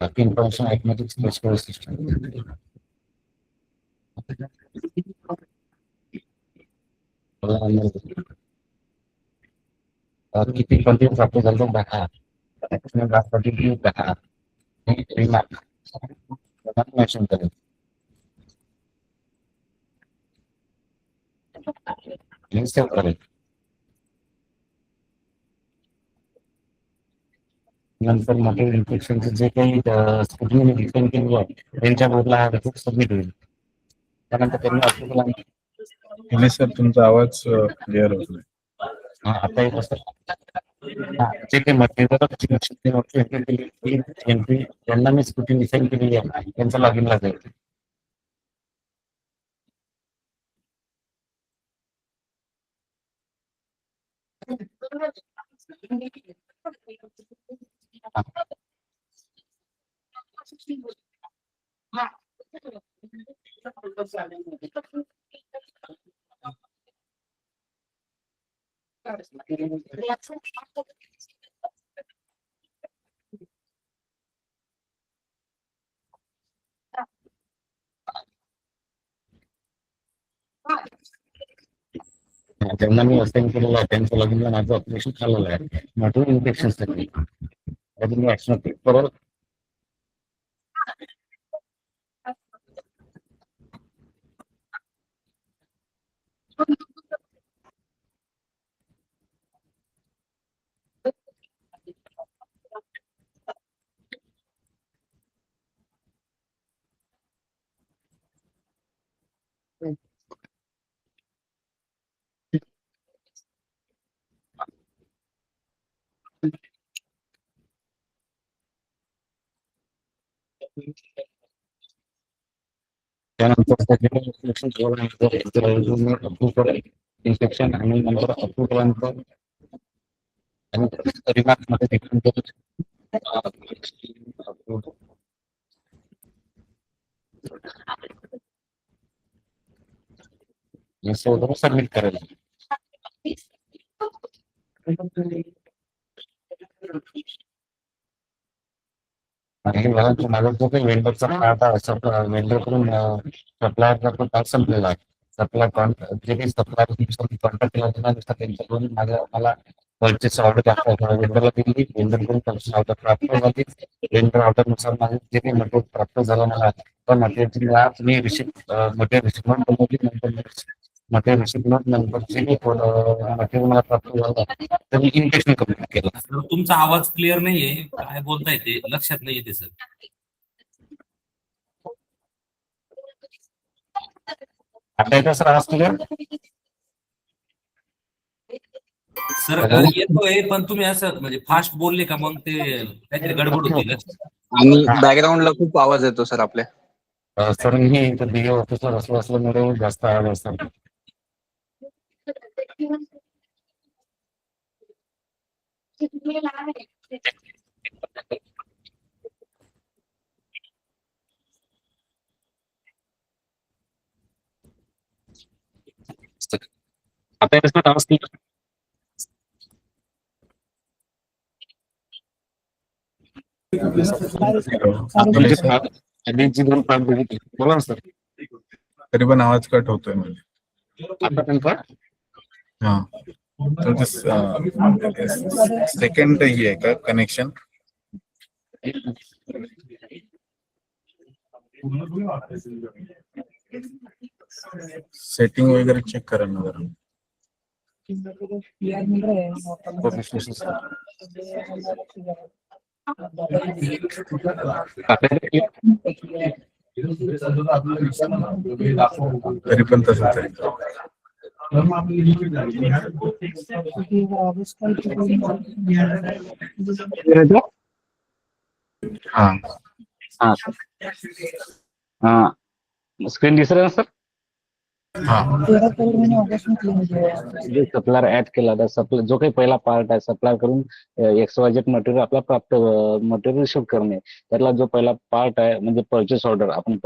बाकी इन्फॉर्मेशन ऑटोमॅटिक सिस्टम. किती क्वांटिटी प्राप्त झालं बघा, मेन्शन करेल. सेव्ह करेल. नंतर मटेरियल इन्स्पेक्शनचे जे काही स्क्रुटनी डिफाईन केलेलं आहे त्यांच्या बोर्डला हा रिपोर्ट सबमिट होईल. त्यानंतर त्यांनी अप्रुव्हल निलेश सर तुमचा आवाज क्लिअर होत नाही. आता येत असं जे काही मटेरियल एंट्री त्यांना मी स्क्रुटनी डिफाईन केलेली आहे त्यांचा लॉगिनला जाईल. त्यांना मी असाइन केलेलं आहे त्यांचं लॉगिनला माझं ऑपरेशन चाललेलं आहे मटेरियल इन्स्पेक्शनसाठी. त्याची मी ऍक्शन टेक करेल. त्यानंतर इन्स्पेक्शन आणि नंतर अप्रूव्ह आणि रिमार्क मध्ये सबमिट करायला. आणि माझा जो काही वेंडरचा पार्ट वेंडर करून सप्लायरचा तो पार्ट संपलेला आहे. सप्लाय जे काही सप्लायर कॉन्टॅक्ट केला होता त्यांच्याकडून मला परचेस ऑर्डर दाखवा वेंडरला दिली. वेंडरकडून परचेस ऑर्डर प्राप्त झाली. वेंडर ऑर्डरनुसार माझं जे काही मटेरियल प्राप्त झालं मला पण मटेरियलची मी रिसिप्ट मटेरियल रिसिप्ट नोट बनवली. नंतर मटेरियल रिसिप्ट नोट नंतर जे काही मटेरियल मला प्राप्त झालं तर मी इन्स्पेक्शन कंप्लीट केलं. सर तुमचा आवाज क्लिअर नाहीये, काय बोलताय ते लक्षात नाही येते सर. आता येतं सर आवाज क्लिअर? सर येतोय पण तुम्ही असं म्हणजे फास्ट बोलले का मग ते काहीतरी गडबड होती. आणि बॅकग्राऊंडला खूप आवाज येतो सर आपल्या. सर मी इथं बीए ऑफिसर असल्यामुळे जास्त आवाज असतात. आता येतं सर आवाज क्लिअर? निलेश सर, बोला ना सर. तरी पण आवाज कट होतोय म्हणजे. आता त्यांचा हा सेकंड ही आहे का कनेक्शन? सेटिंग वगैरे चेक करा ना जरा. तरी पण तसंच आहे. हा हा स्क्रीन दिसत ना सर? हा सप्लायर ऍड केला तर सप्लाय जो काही पहिला पार्ट आहे सप्लाय करून एक्सवायझेड मटेरियल आपला प्राप्त मटेरियल रिसिव्ह करणे त्यातला जो पहिला पार्ट आहे म्हणजे परचेस ऑर्डर. आपण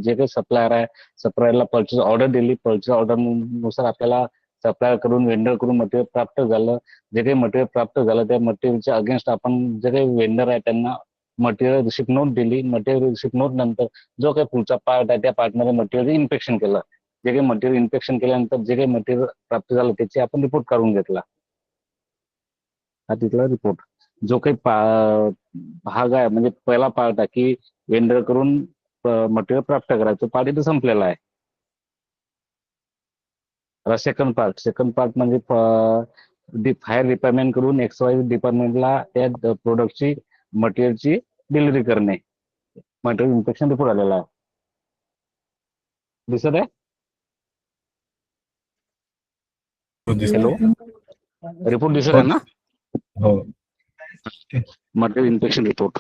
जे काही सप्लायर आहे सप्लायरला परचेस ऑर्डर दिली. परचेस ऑर्डर नुसार आपल्याला सप्लायर करून वेंडर करून मटेरियल प्राप्त झालं. जे काही मटेरियल प्राप्त झालं त्या मटेरियलच्या अगेन्स्ट आपण जे काही वेंडर आहे त्यांना मटेरियल रिसिप्ट नोट दिली. मटेरियल रिसिप्ट नोट नंतर जो काही पुढचा पार्ट आहे त्या पार्टमध्ये मटेरियल इन्स्पेक्शन केलं. जे काही मटेरियल इन्स्पेक्शन केल्यानंतर जे काही मटेरियल प्राप्त झालं त्याचे आपण रिपोर्ट काढून घेतला. हा तिथला रिपोर्ट जो काही भाग आहे म्हणजे पहिला पार्ट आहे की वेंडर करून मटेरियल प्राप्त करायचं पार्ट इथं संपलेला आहे. सेकंड पार्ट म्हणजे फायर डिपार्टमेंट कडून एक्सवायझेड डिपार्टमेंटला त्या प्रोडक्टची मटेरियलची डिलिव्हरी करणे. मटेरियल इन्स्पेक्शन रिपोर्ट आलेला आहे. दिसत आहे? हॅलो, रिपोर्ट दिसत आहे ना? हो. Material inspection report.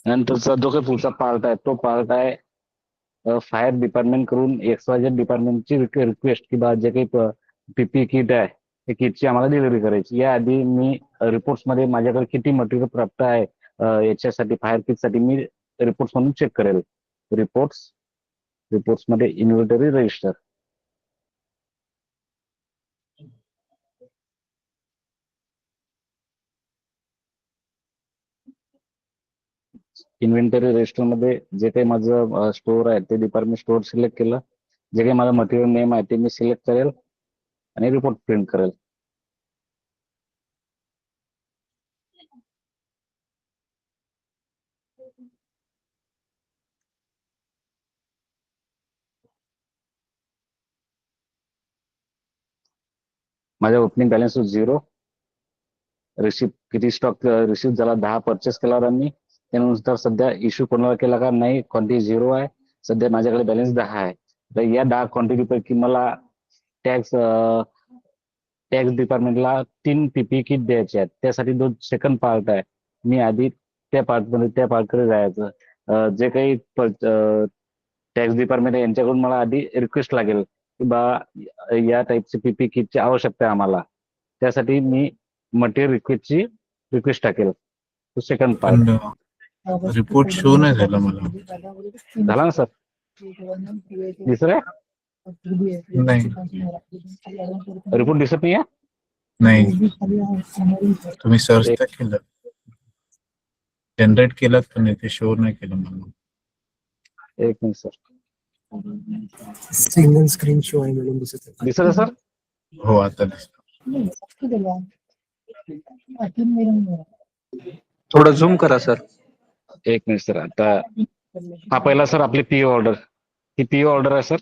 नंतरचा जो काही पुढचा पार्ट आहे तो पार्ट आहे फायर डिपार्टमेंट कडून XYZ डिपार्टमेंटची रिक्वेस्ट की बा जे काही पीपी किट आहे त्या किटची आम्हाला डिलिव्हरी करायची. याआधी मी रिपोर्ट्स मध्ये माझ्याकडे किती मटेरियल प्राप्त आहे याच्यासाठी फायर किटसाठी मी रिपोर्ट्स मधून चेक करेल. रिपोर्ट्स मध्ये इन्व्हेंटरी रजिस्टर. इन्व्हेंटरी रजिस्टर मध्ये जे काही माझं स्टोअर आहे ते डिपार्टमेंट स्टोअर सिलेक्ट केलं. जे काही माझं मटेरियल नेम आहे ते मी सिलेक्ट करेल आणि रिपोर्ट प्रिंट करेल. माझ्या ओपनिंग बॅलन्स 0. रिसिप्ट किती स्टॉक रिसिव्ह झाला 10 परचेस केल्यावर आम्ही त्यानुसार सध्या इश्यू कोणाला केला का नाही क्वांटिटी 0 आहे. सध्या माझ्याकडे बॅलन्स 10 आहे. तर या 10 क्वांटिटी पैकी मला टॅक्स डिपार्टमेंटला 3 पीपी किट द्यायचे आहेत. त्यासाठी जो सेकंड पार्ट आहे मी आधी त्या पार्टकडे जायचं. जे काही टॅक्स डिपार्टमेंट आहे यांच्याकडून मला आधी रिक्वेस्ट लागेल की बा या टाईपची पीपी किटची आवश्यकता आहे आम्हाला. त्यासाठी मी मटेरियल रिक्वेस्ट टाकेल. तो सेकंड पार्ट पण रिपोर्ट शो नाही झाला मला. झाला ना सर? दिसत नाही. रिपोर्ट दिसत नाहीये? नाही. तुम्ही सर्च तर केलं, जनरेट केलं पण ते शो नाही केलं मला. एक minute sir. Single screen show आहे म्हणून दिसत आहे. दिसत आहे सर? हो आता दिसलं. थोडं झूम करा सर. एक मिनिट सर. आता हा पहिला सर आपली पीओ ऑर्डर. ही पीओ ऑर्डर आहे सर.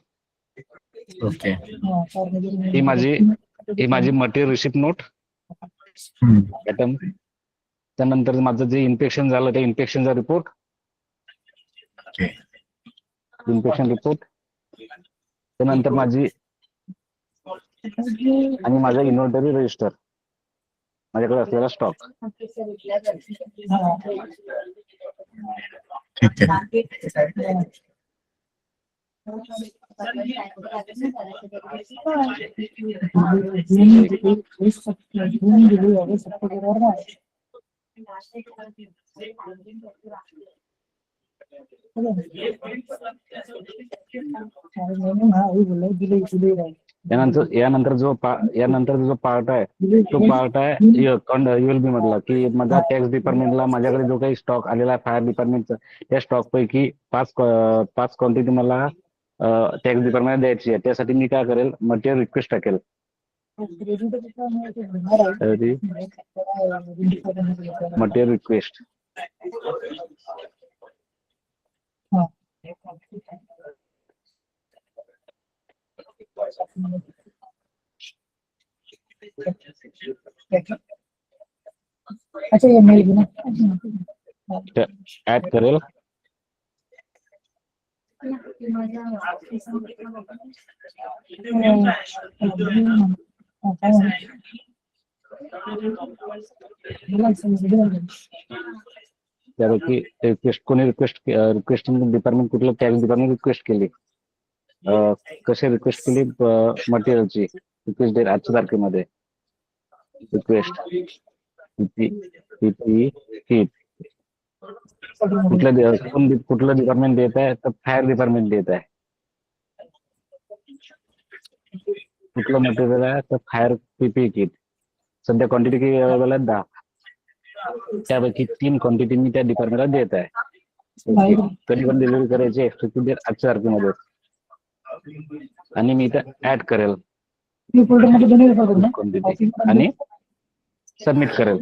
ओके. ही माझी मटेरियल रिसिप्ट नोट. त्यानंतर माझं जे इन्स्पेक्शन झालं ते इन्स्पेक्शनचा रिपोर्ट. ओके. Inspection report. त्यानंतर माझी आणि माझा इन्व्हेंटरी रजिस्टर. माझ्याकडे असलेला स्टॉक. ठीक आहे. यानंतर जो पार्ट आहे तो पार्ट आहे ULB मधला की माझा टॅक्स डिपार्टमेंटला माझ्याकडे जो काही स्टॉक आलेला आहे फायर डिपार्टमेंटचा त्या स्टॉक पैकी 5 क्वांटिटी मला टॅक्स डिपार्टमेंटला द्यायची आहे. त्यासाठी मी काय करेल मटेरियल रिक्वेस्ट टाकेल. Material request. अच्छा ये मेल ना ऍड करेल. त्यापैकी रिक्वेस्टिंग डिपार्टमेंट कुठलं टॅक्स डिपार्टमेंट रिक्वेस्ट केली. कसे रिक्वेस्ट केली मटेरियलची रिक्वेस्ट डेट आजच्या तारखेमध्ये. रिक्वेस्ट किट कुठलं डिपार्टमेंट देत आहे तर फायर डिपार्टमेंट देत आहे. कुठलं मटेरियल आहे तर फायर पीपी किट. सध्या क्वांटिटी किती अवेलेबल आहे 10. त्यापैकी 3 क्वांटिटी मी त्या डिपार्टमेंटला देत आहे. कधी पण डिलिव्हरी करायची एक्सपेक्टेड डेट आजच्या तारखेमध्ये आणि मी इथं ऍड करेल क्वांटिटी आणि सबमिट करेल.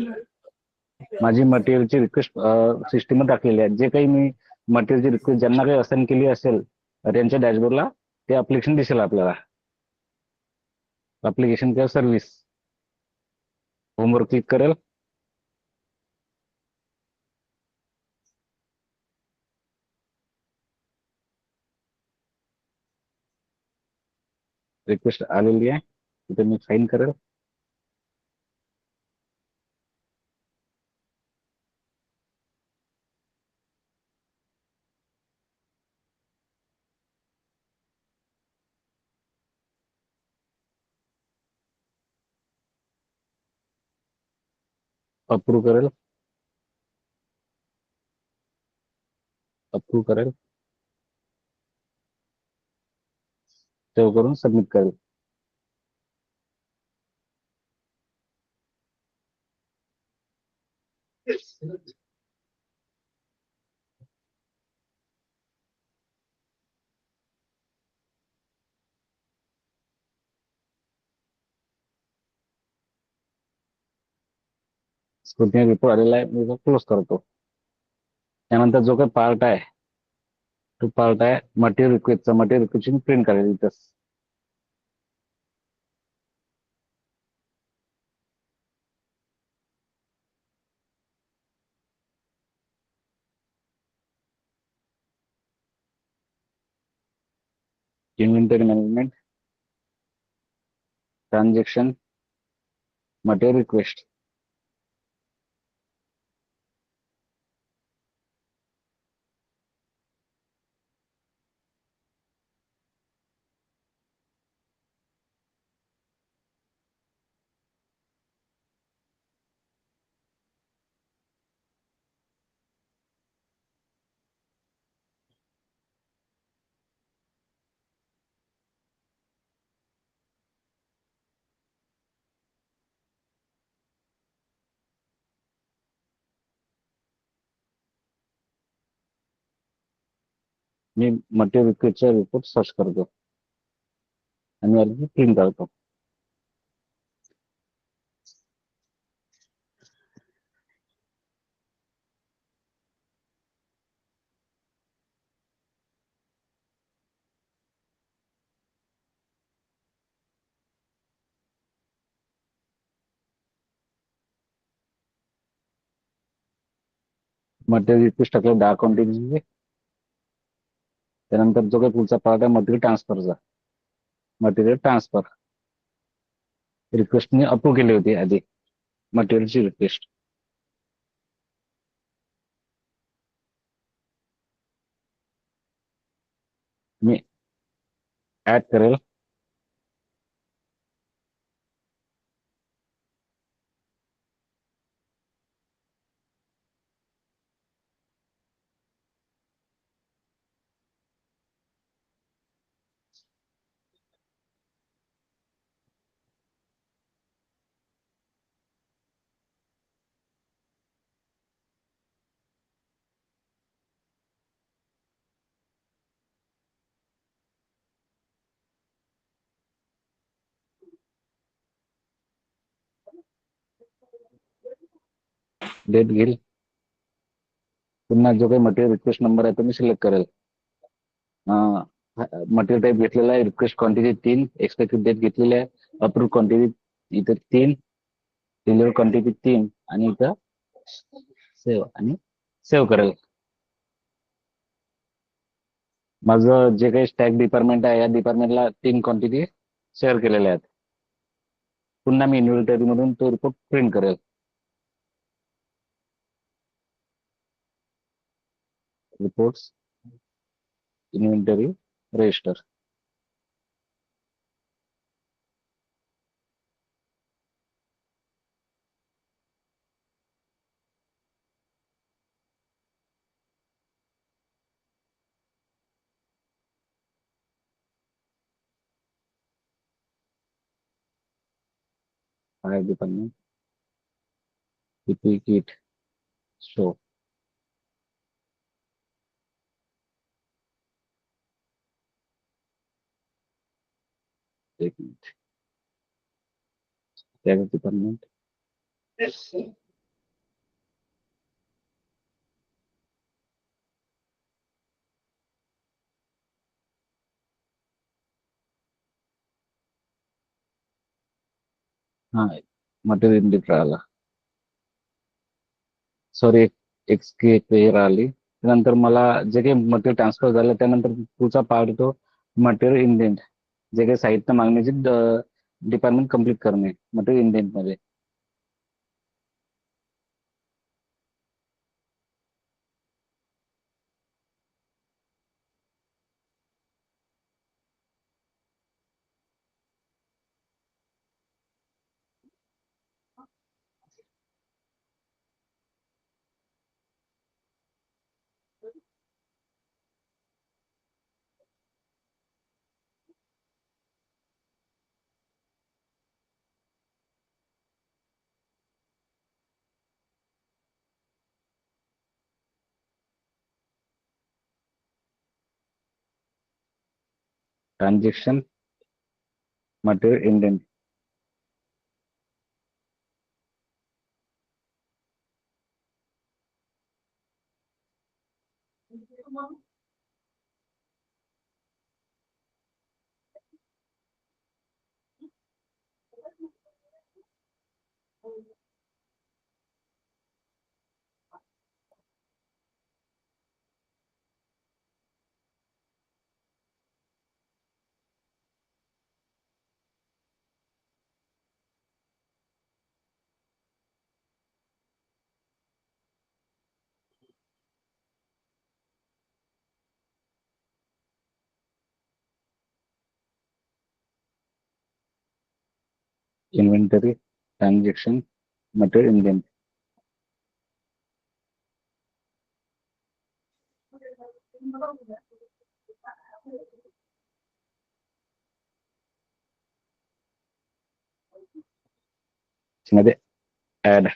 माझी मटेरियलची रिक्वेस्ट सिस्टीम टाकलेली आहे. जे काही मी मटेरियलची रिक्वेस्ट ज्यांना काही असाइन केली असेल त्यांच्या डॅशबोर्डला ते अप्लिकेशन दिसेल आपल्याला. अप्लिकेशन किंवा सर्व्हिस. होमवर क्लिक करेल. रिक्वेस्ट आलेली आहे, तिथे मी साईन करेल. अप्रूव्ह करेल. अप्रूव्ह करेल. सेव्ह करून सबमिट करेल. स्क्रुटिनी रिपोर्ट आलेला आहे, मी क्लोज करतो. त्यानंतर जो काही पार्ट आहे तो पार्ट आहे मटेरियल रिक्वेस्टचा. मटेरियल रिक्वेस्ट प्रिंट करायला इथं inventory management, transaction, material request. मी मटेरियल रिक्वेस्टचा रिपोर्ट सर्च करतो आणि प्रिंट करतो. मटेरियल रिक्वेस्ट टाकलं 10 क्वांटिटीचे. त्यानंतर जो काही पुढचा पार्ट आहे मटेरियल ट्रान्सफरचा. मटेरियल ट्रान्सफर रिक्वेस्टने अप्रूव्ह केली होती आधी मटेरियलची रिक्वेस्ट. मी ऍड करेल. डेट घेईल. पुन्हा जो काही मटेरियल रिक्वेस्ट नंबर आहे तो मी सिलेक्ट करेल. मटेरियल टाईप घेतलेला आहे, रिक्वेस्ट क्वांटिटी 3, एक्सपेक्टेड डेट घेतलेली आहे, अप्रूव्ह क्वांटिटी इथं 3, डिलिव्हर क्वांटिटी 3 आणि इथं सेव्ह करेल. माझं जे काही स्टॅक डिपार्टमेंट आहे या डिपार्टमेंटला 3 क्वांटिटी शेअर केलेल्या आहेत. पुन्हा मी इन्व्हेंटरी मधून तो रिपोर्ट प्रिंट करेल. Reports, inventory, register. Fire department, पीपी किट, शो. एक मिनिट. टॅग डिपार्टमेंट, हा मटेरियल इंडिट राहिला. सॉरी एक हे राहिली. त्यानंतर मला जे काही मटेरियल ट्रान्सफर झालं त्यानंतर पुढचा पार्ट तो मटेरियल इंडेंट, जे काही साहित्य मागण्याची डिपार्टमेंट कम्प्लीट करणे मटेरियल इंडेंट मध्ये. Transaction material indent. Inventory transaction material indent. मध्ये add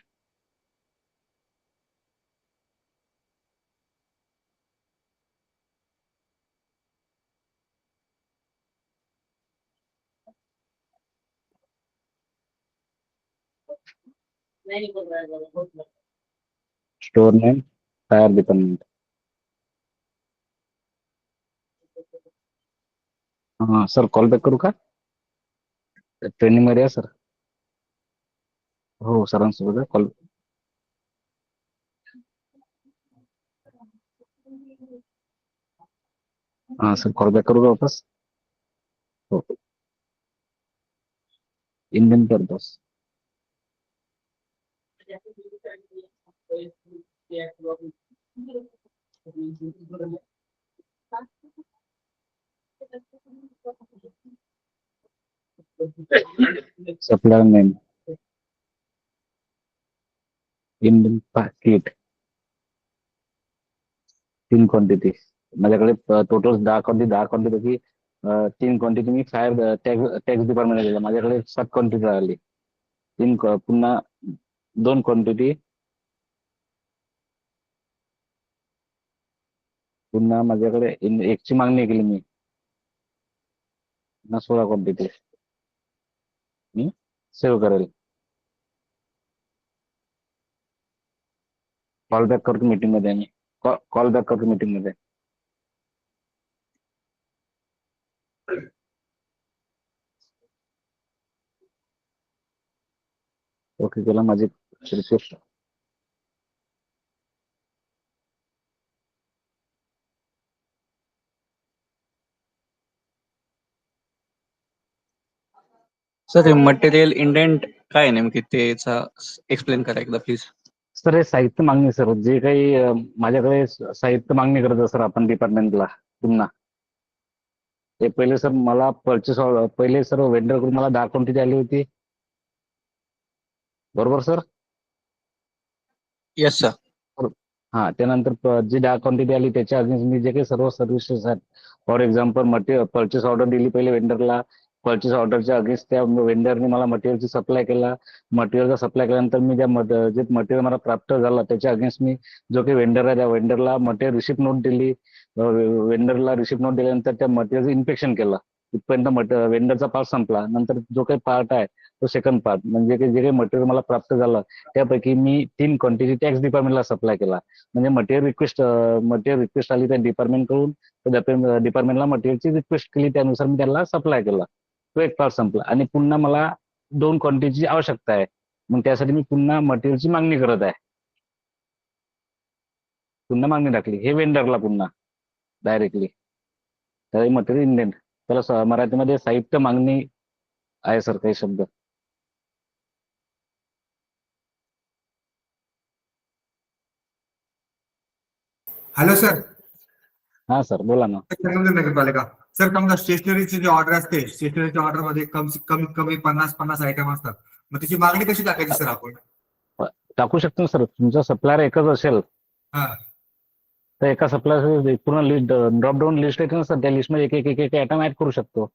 store name tyre department. हा सर कॉल बॅक करू का? ट्रेनिंग मध्ये आहे सर. हो सरांसोबत कॉल. हा सर कॉल बॅक करू का वापस? हो Indian purpose. Supplier name Indian पाकिट. 3 क्वांटिटी माझ्याकडे टोटल 10 क्वांटिटी 3 क्वांटिटी मी फायर टॅक्स डिपार्टमेंट दिला. माझ्याकडे 7 क्वांटिटी राहिली. पुन्हा 2 क्वांटिटी पुन्हा माझ्याकडे एकची मागणी केली मी पुन्हा 16 क्वांटिटी मी सेव्ह करेल. कॉल बॅक करतो मीटिंग मध्ये. मी कॉल बॅक करतो मीटिंग मध्ये. ओके केला माझी रिक्वेस्ट. सर हे मटेरियल इंडेंट काय आहे नेमकी त्याचा एक्सप्लेन करा एकदा प्लीज. सर हे साहित्य मागणी सर जे काही माझ्याकडे साहित्य मागणी करत सर आपण डिपार्टमेंटला पुन्हा ते पहिले सर मला पहिले सर वेंडरकडून मला 10 क्वांटिटी आली होती. बरोबर सर? Yes sir. हा त्यानंतर जी 10 क्वांटिटी आली त्याच्या अगेन्स्ट मी जे काही सर्व सर्व्हिसेस आहेत for example material purchase order दिली पहिले वेंडरला. परचेस ऑर्डरच्या अगेन्स्ट त्या वेंडरने मला मटेरियलची सप्लाय केला. मटेरियलचा सप्लाय केल्यानंतर मी जे मटेरियल मला प्राप्त झालं त्याच्या अगेन्स्ट मी जो काही वेंडर आहे त्या वेंडरला मटेरियल रिसिप्ट नोट दिली. वेंडरला रिसिप्ट नोट दिल्यानंतर त्या मटेरियलचं इन्स्पेक्शन केलं. इथपर्यंत वेंडरचा पार्ट संपला. नंतर जो काही पार्ट आहे तो सेकंड पार्ट म्हणजे जे काही मटेरियल मला प्राप्त झालं त्यापैकी मी 3 क्वांटिटी टॅक्स डिपार्टमेंटला सप्लाय केला. म्हणजे मटेरियल रिक्वेस्ट आली त्या डिपार्टमेंट कडून डिपार्टमेंटला मटेरियलची रिक्वेस्ट केली त्यानुसार मी त्याला सप्लाय केला. तो एक पार्ट संपला आणि पुन्हा मला 2 क्वांटिटीची आवश्यकता आहे. मग त्यासाठी मी पुन्हा मटेरियलची मागणी करत आहे. पुन्हा मागणी टाकली हे वेंडरला पुन्हा डायरेक्टली. तर मटेरियल इंडेंट त्याला मराठीमध्ये साहित्य मागणी आहे सर काही शब्द. हॅलो सर, हा सर बोला ना. संगमनेर नगरपालिका. सर समजा स्टेशनरीची जी ऑर्डर असते, स्टेशनरीच्या ऑर्डर मध्ये कमीत कमी 50 आयटम असतात, मग त्याची मागणी कशी टाकायची सर आपण? टाकू शकतो सर. तुमचा सप्लायर एकच असेल हा, तर एका सप्लायर पूर्ण लिस्ट ड्रॉप डाऊन लिस्ट येते ना सर, त्या लिस्टमध्ये एक एक एक आयटम ऍड करू शकतो.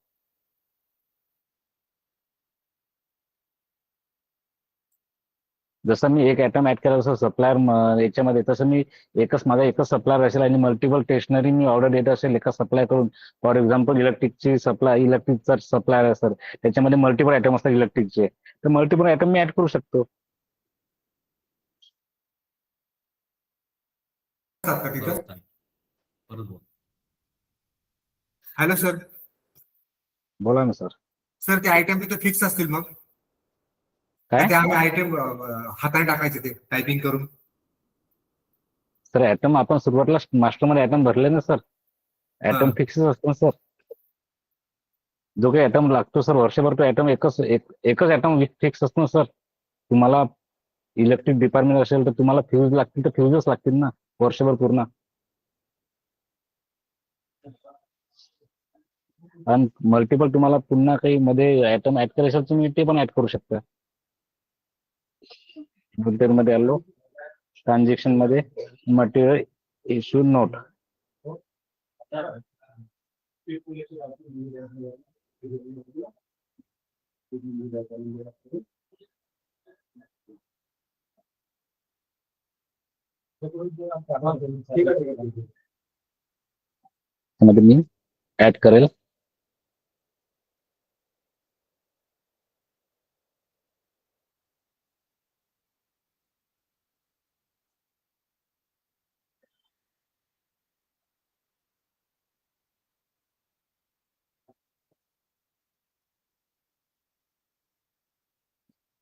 जसं मी एक आयटम ऍड केला जसं सप्लायर याच्यामध्ये, तसं मी माझा एकच सप्लायर असेल आणि मल्टिपल स्टेशनरी मी ऑर्डर देत असेल एका सप्लायर करून. फॉर एक्झाम्पल इलेक्ट्रिकचा सप्लायर आहे सर, त्याच्यामध्ये मल्टिपल आयटम असतात इलेक्ट्रिकचे, तर मल्टिपल आयटम मी ऍड करू शकतो. असतात का तिथं? परत बोल. हॅलो सर, बोला ना सर. सर ते आयटम तिथं फिक्स असतील मग? काय ते आम्ही आयटम हाताने टाकायचे ते टायपिंग करून? सर आयटम आपण सुरुवातीला मास्टरमध्ये आयटम भरले ना सर, आयटम हा. फिक्सच असतो ना सर. जो काही आयटम लागतो सर वर्षभर, तो आयटम एकच आयटम फिक्स असतो ना सर. तुम्हाला इलेक्ट्रिक डिपार्टमेंट असेल तर तुम्हाला फ्यूज लागतील तर फ्यूजच लागतील ना वर्षभर पूर्ण. आणि मल्टिपल तुम्हाला पुन्हा काही मध्ये आयटम ऍड करायचं असेल तुम्ही ते पण ऍड करू शकता. मध्ये आलो ट्रान्झॅक्शन मध्ये मटेरियल इश्यू नोट. मध्ये मी ऍड करेल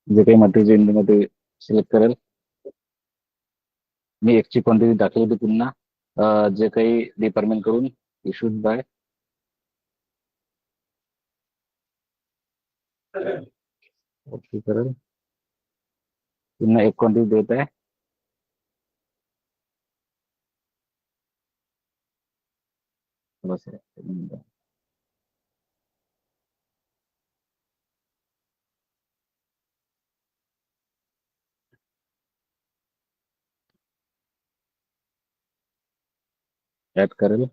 जे काही मटेरियल मध्ये सिलेक्ट करेल. मी एकची क्वांटिटी टाकली होती पुन्हा जे काही डिपार्टमेंट कडून इश्यूड बाय ओके करेल. पुन्हा एक क्वांटिटी देत आहे. बस ऍड करेल.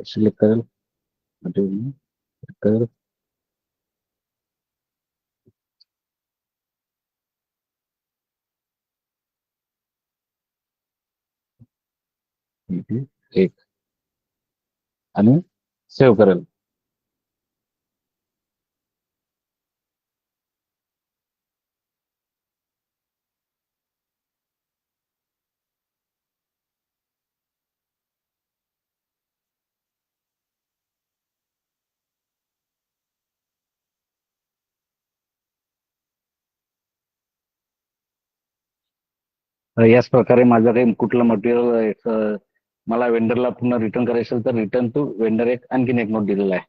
सिलेक्ट करेल मटेरियल करेल. एक आणि सेव्ह करेल. याच प्रकारे माझं काही कुठलं मटेरियल मला वेंडरला पुन्हा रिटर्न करायचं असेल तर रिटर्न टू वेंडर एक आणखीन एक नोट दिलेला आहे.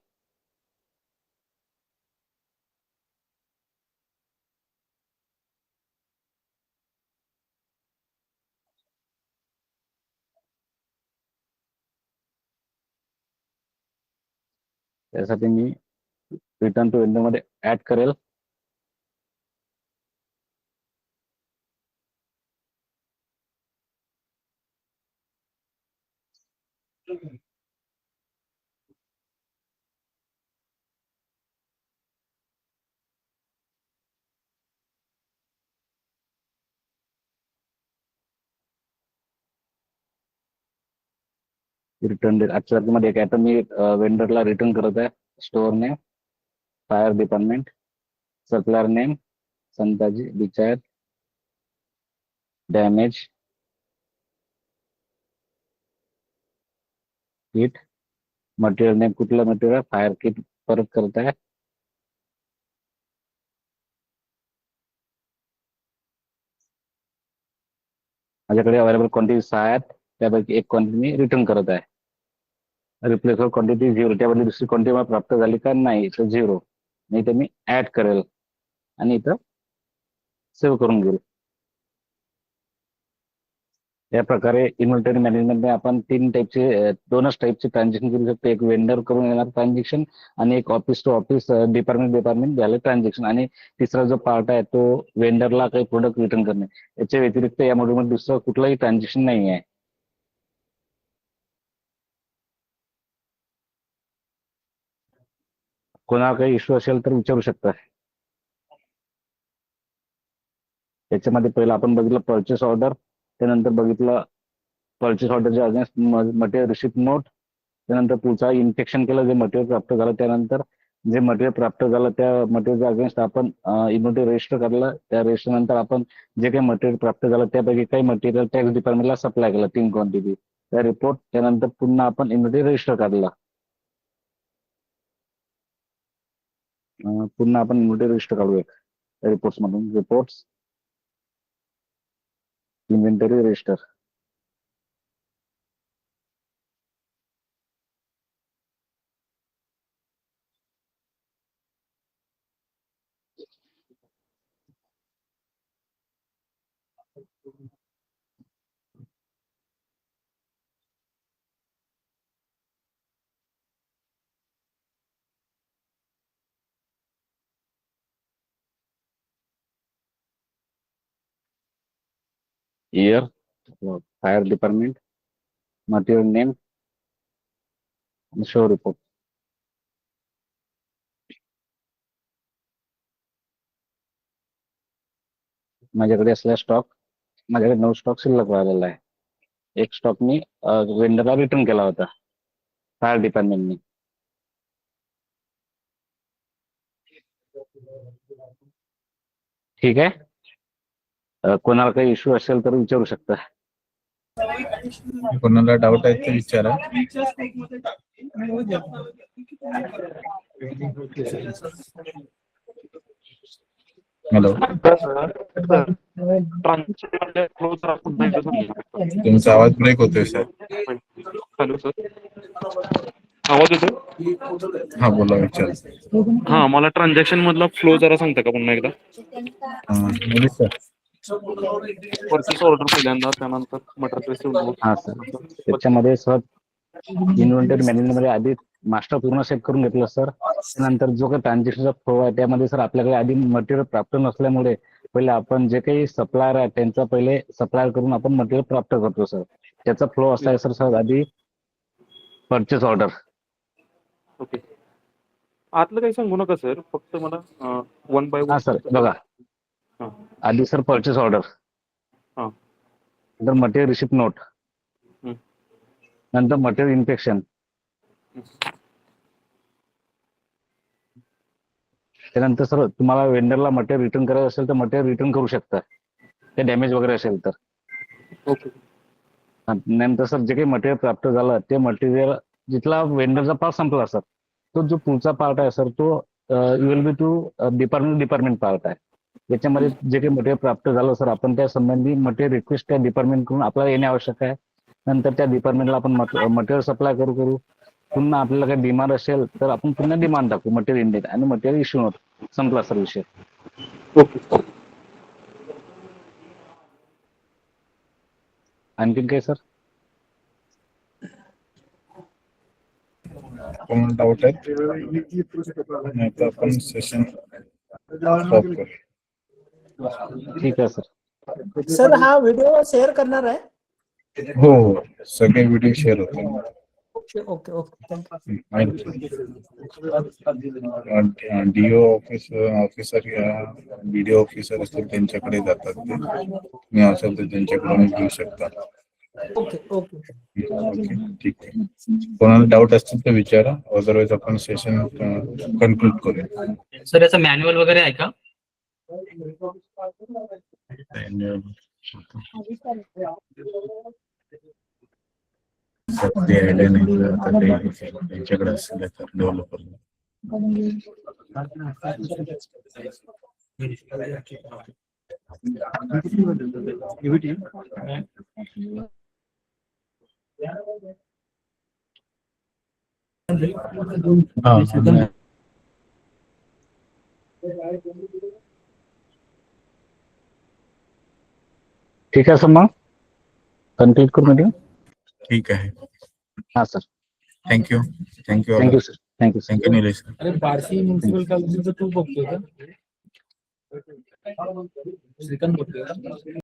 त्यासाठी मी रिटर्न टू वेंडर मध्ये ऍड करेल. रिटर्न आजच्या तारखेमध्ये एक आयटम मी वेंडरला रिटर्न करत आहे स्टोअरने. Fire department, supplier name Santaji बिचार, डॅमेज किट, मटेरियल नेम कुठलं मटेरियल, फायर किट परत करताय, माझ्याकडे अवेलेबल क्वांटिटी 6 आहेत, त्यापैकी एक क्वांटिटी मी रिटर्न करत आहे. रिप्लेसबल क्वांटिटी 0, त्याबद्दल दुसरी क्वांटिटी मला प्राप्त झाली का नाही तर 0, नाही तर मी ऍड करेल आणि इथं सेव्ह करून घेईल. या प्रकारे इन्व्हेंटरी मॅनेजमेंटने आपण दोनच टाईपचे ट्रान्झॅक्शन करू शकतो. एक वेंडर करून येणार ट्रान्झॅक्शन आणि एक ऑफिस टू ऑफिस, डिपार्टमेंट झालं ट्रान्झॅक्शन, आणि तिसरा जो पार्ट आहे तो वेंडरला काही प्रोडक्ट रिटर्न करणे. याच्या व्यतिरिक्त या मॉड्यूलमध्ये दुसरं कुठलंही ट्रान्झॅक्शन नाही आहे. कोणाला काही इश्यू असेल तर विचारू शकता. त्याच्यामध्ये पहिलं आपण बघितलं परचेस ऑर्डर, त्यानंतर बघितलं परचेस ऑर्डरच्या अगेन्स्ट मटेरियल रिसिप्ट नोट, त्यानंतर पुढचा इन्फेक्शन केलं, जे मटेरियल प्राप्त झालं, त्यानंतर जे मटेरियल प्राप्त झालं त्या मटेरियलच्या अगेन्स्ट आपण इन्व्हेंटरी रजिस्टर काढलं, त्या रजिस्टर नंतर आपण जे काही मटेरियल प्राप्त झालं त्यापैकी काही मटेरियल टॅक्स डिपार्टमेंटला सप्लाय केलं 3 क्वांटिटी, त्या रिपोर्ट, त्यानंतर पुन्हा आपण इन्व्हेंटरी रजिस्टर काढला, पुन्हा आपण इन्व्हेंटरी रजिस्टर काढूया रिपोर्ट्स मधून, reports inventory register. Year, fire department, material name, and show report. माझ्याकडे असलेला स्टॉक, माझ्याकडे 9 स्टॉक शिल्लक राहिलेला आहे. एक स्टॉक मी वेंडरला रिटर्न केला होता फायर डिपार्टमेंटने. ठीक आहे. कोणाला काही इश्यू असेल तर विचारू शकता. कोणाला डाऊट आहे ते विचारा. हॅलो, तुमचा आवाज ब्रेक होतोय सर. हॅलो सर, आवाज येतोय? हा बोला, विचार. हा, मला ट्रान्झॅक्शन मधला फ्लो जरा सांगता का पुन्हा एकदा? बोलू सर. परचेस ऑर्डर पहिल्यांदा, त्यानंतर मटेरियल रिसिव्ह. हा सर, त्याच्यामध्ये सर इन्व्हेंटरी मॅनेजमेंटमध्ये आधी मास्टर पूर्ण सेट करून घेतलं सर. त्यानंतर जो काही ट्रान्झॅक्शनचा फ्लो आहे त्यामध्ये सर आपल्याकडे आधी मटेरियल प्राप्त नसल्यामुळे पहिले आपण जे काही सप्लायर आहे त्यांचा पहिले सप्लायर करून आपण मटेरियल प्राप्त करतो सर. त्याचा फ्लो असा आहे सर आधी परचेस ऑर्डर. ओके, आतलं काही सांगू नका सर, फक्त मला 1 बाय 1. हा सर, बघा आधी सर परचेस ऑर्डर, हा, नंतर मटेरियल रिसिप्ट नोट, नंतर मटेरियल इन्फेक्शन, त्यानंतर सर तुम्हाला वेंडरला मटेरियल रिटर्न करायचं असेल तर मटेरियल रिटर्न करू शकता, ते डॅमेज वगैरे असेल तर. ओके, नंतर सर जे काही मटेरियल प्राप्त झालं ते मटेरियल जिथला वेंडरचा पार्ट संपला सर, तो जो पुढचा पार्ट आहे सर तो will be to department part आहे. याच्यामध्ये जे काही मटेरियल प्राप्त झालं सर आपण त्या संबंधी मटेरियल रिक्वेस्ट त्या डिपार्टमेंट कडून आपल्याला येणे आवश्यक आहे. नंतर त्या डिपार्टमेंटला आपण मटेरियल सप्लाय करू. पुन्हा आपल्याला काही डिमांड असेल तर आपण पुन्हा डिमांड टाकू मटेरियल इंडेक्स आणि मटेरियल इश्यू नोट. संपला सर विषय. ओके. आणखीन काय सर? कोणाला डाऊट आहे नाही तर आपण सेशन स्टॉप करू. ठीक आहे सर. सर हा व्हिडिओ शेअर करणार आहे? हो, सगळे व्हिडिओ शेअर होते. Okay okay okay, DO officer या व्हिडिओ ऑफिसर असतील त्यांच्याकडे जातात ते. मी असेल तर त्यांच्याकडून घेऊ शकता. ओके ओके ओके ठीक आहे. कोणाला डाऊट असतील तर विचारा, अदरवाईज आपण सेशन कन्क्लूड करूया. सर याचं मॅन्युअल वगैरे आहे का? ते आयडिया नाही, आता ते त्यांच्याकडे असेल तर डेव्हलपर. ठीक आहे सर, मग कन्क्लूड करू मीटिंग. ठीक आहे. हा sir, thank you. Thank you thank you sir, thank you sir. Thank you Nilesh sir. अरे बार्शी म्युन्सिपल कॉलेजचं तू बघतोय का? श्रीकांत बघतोय का?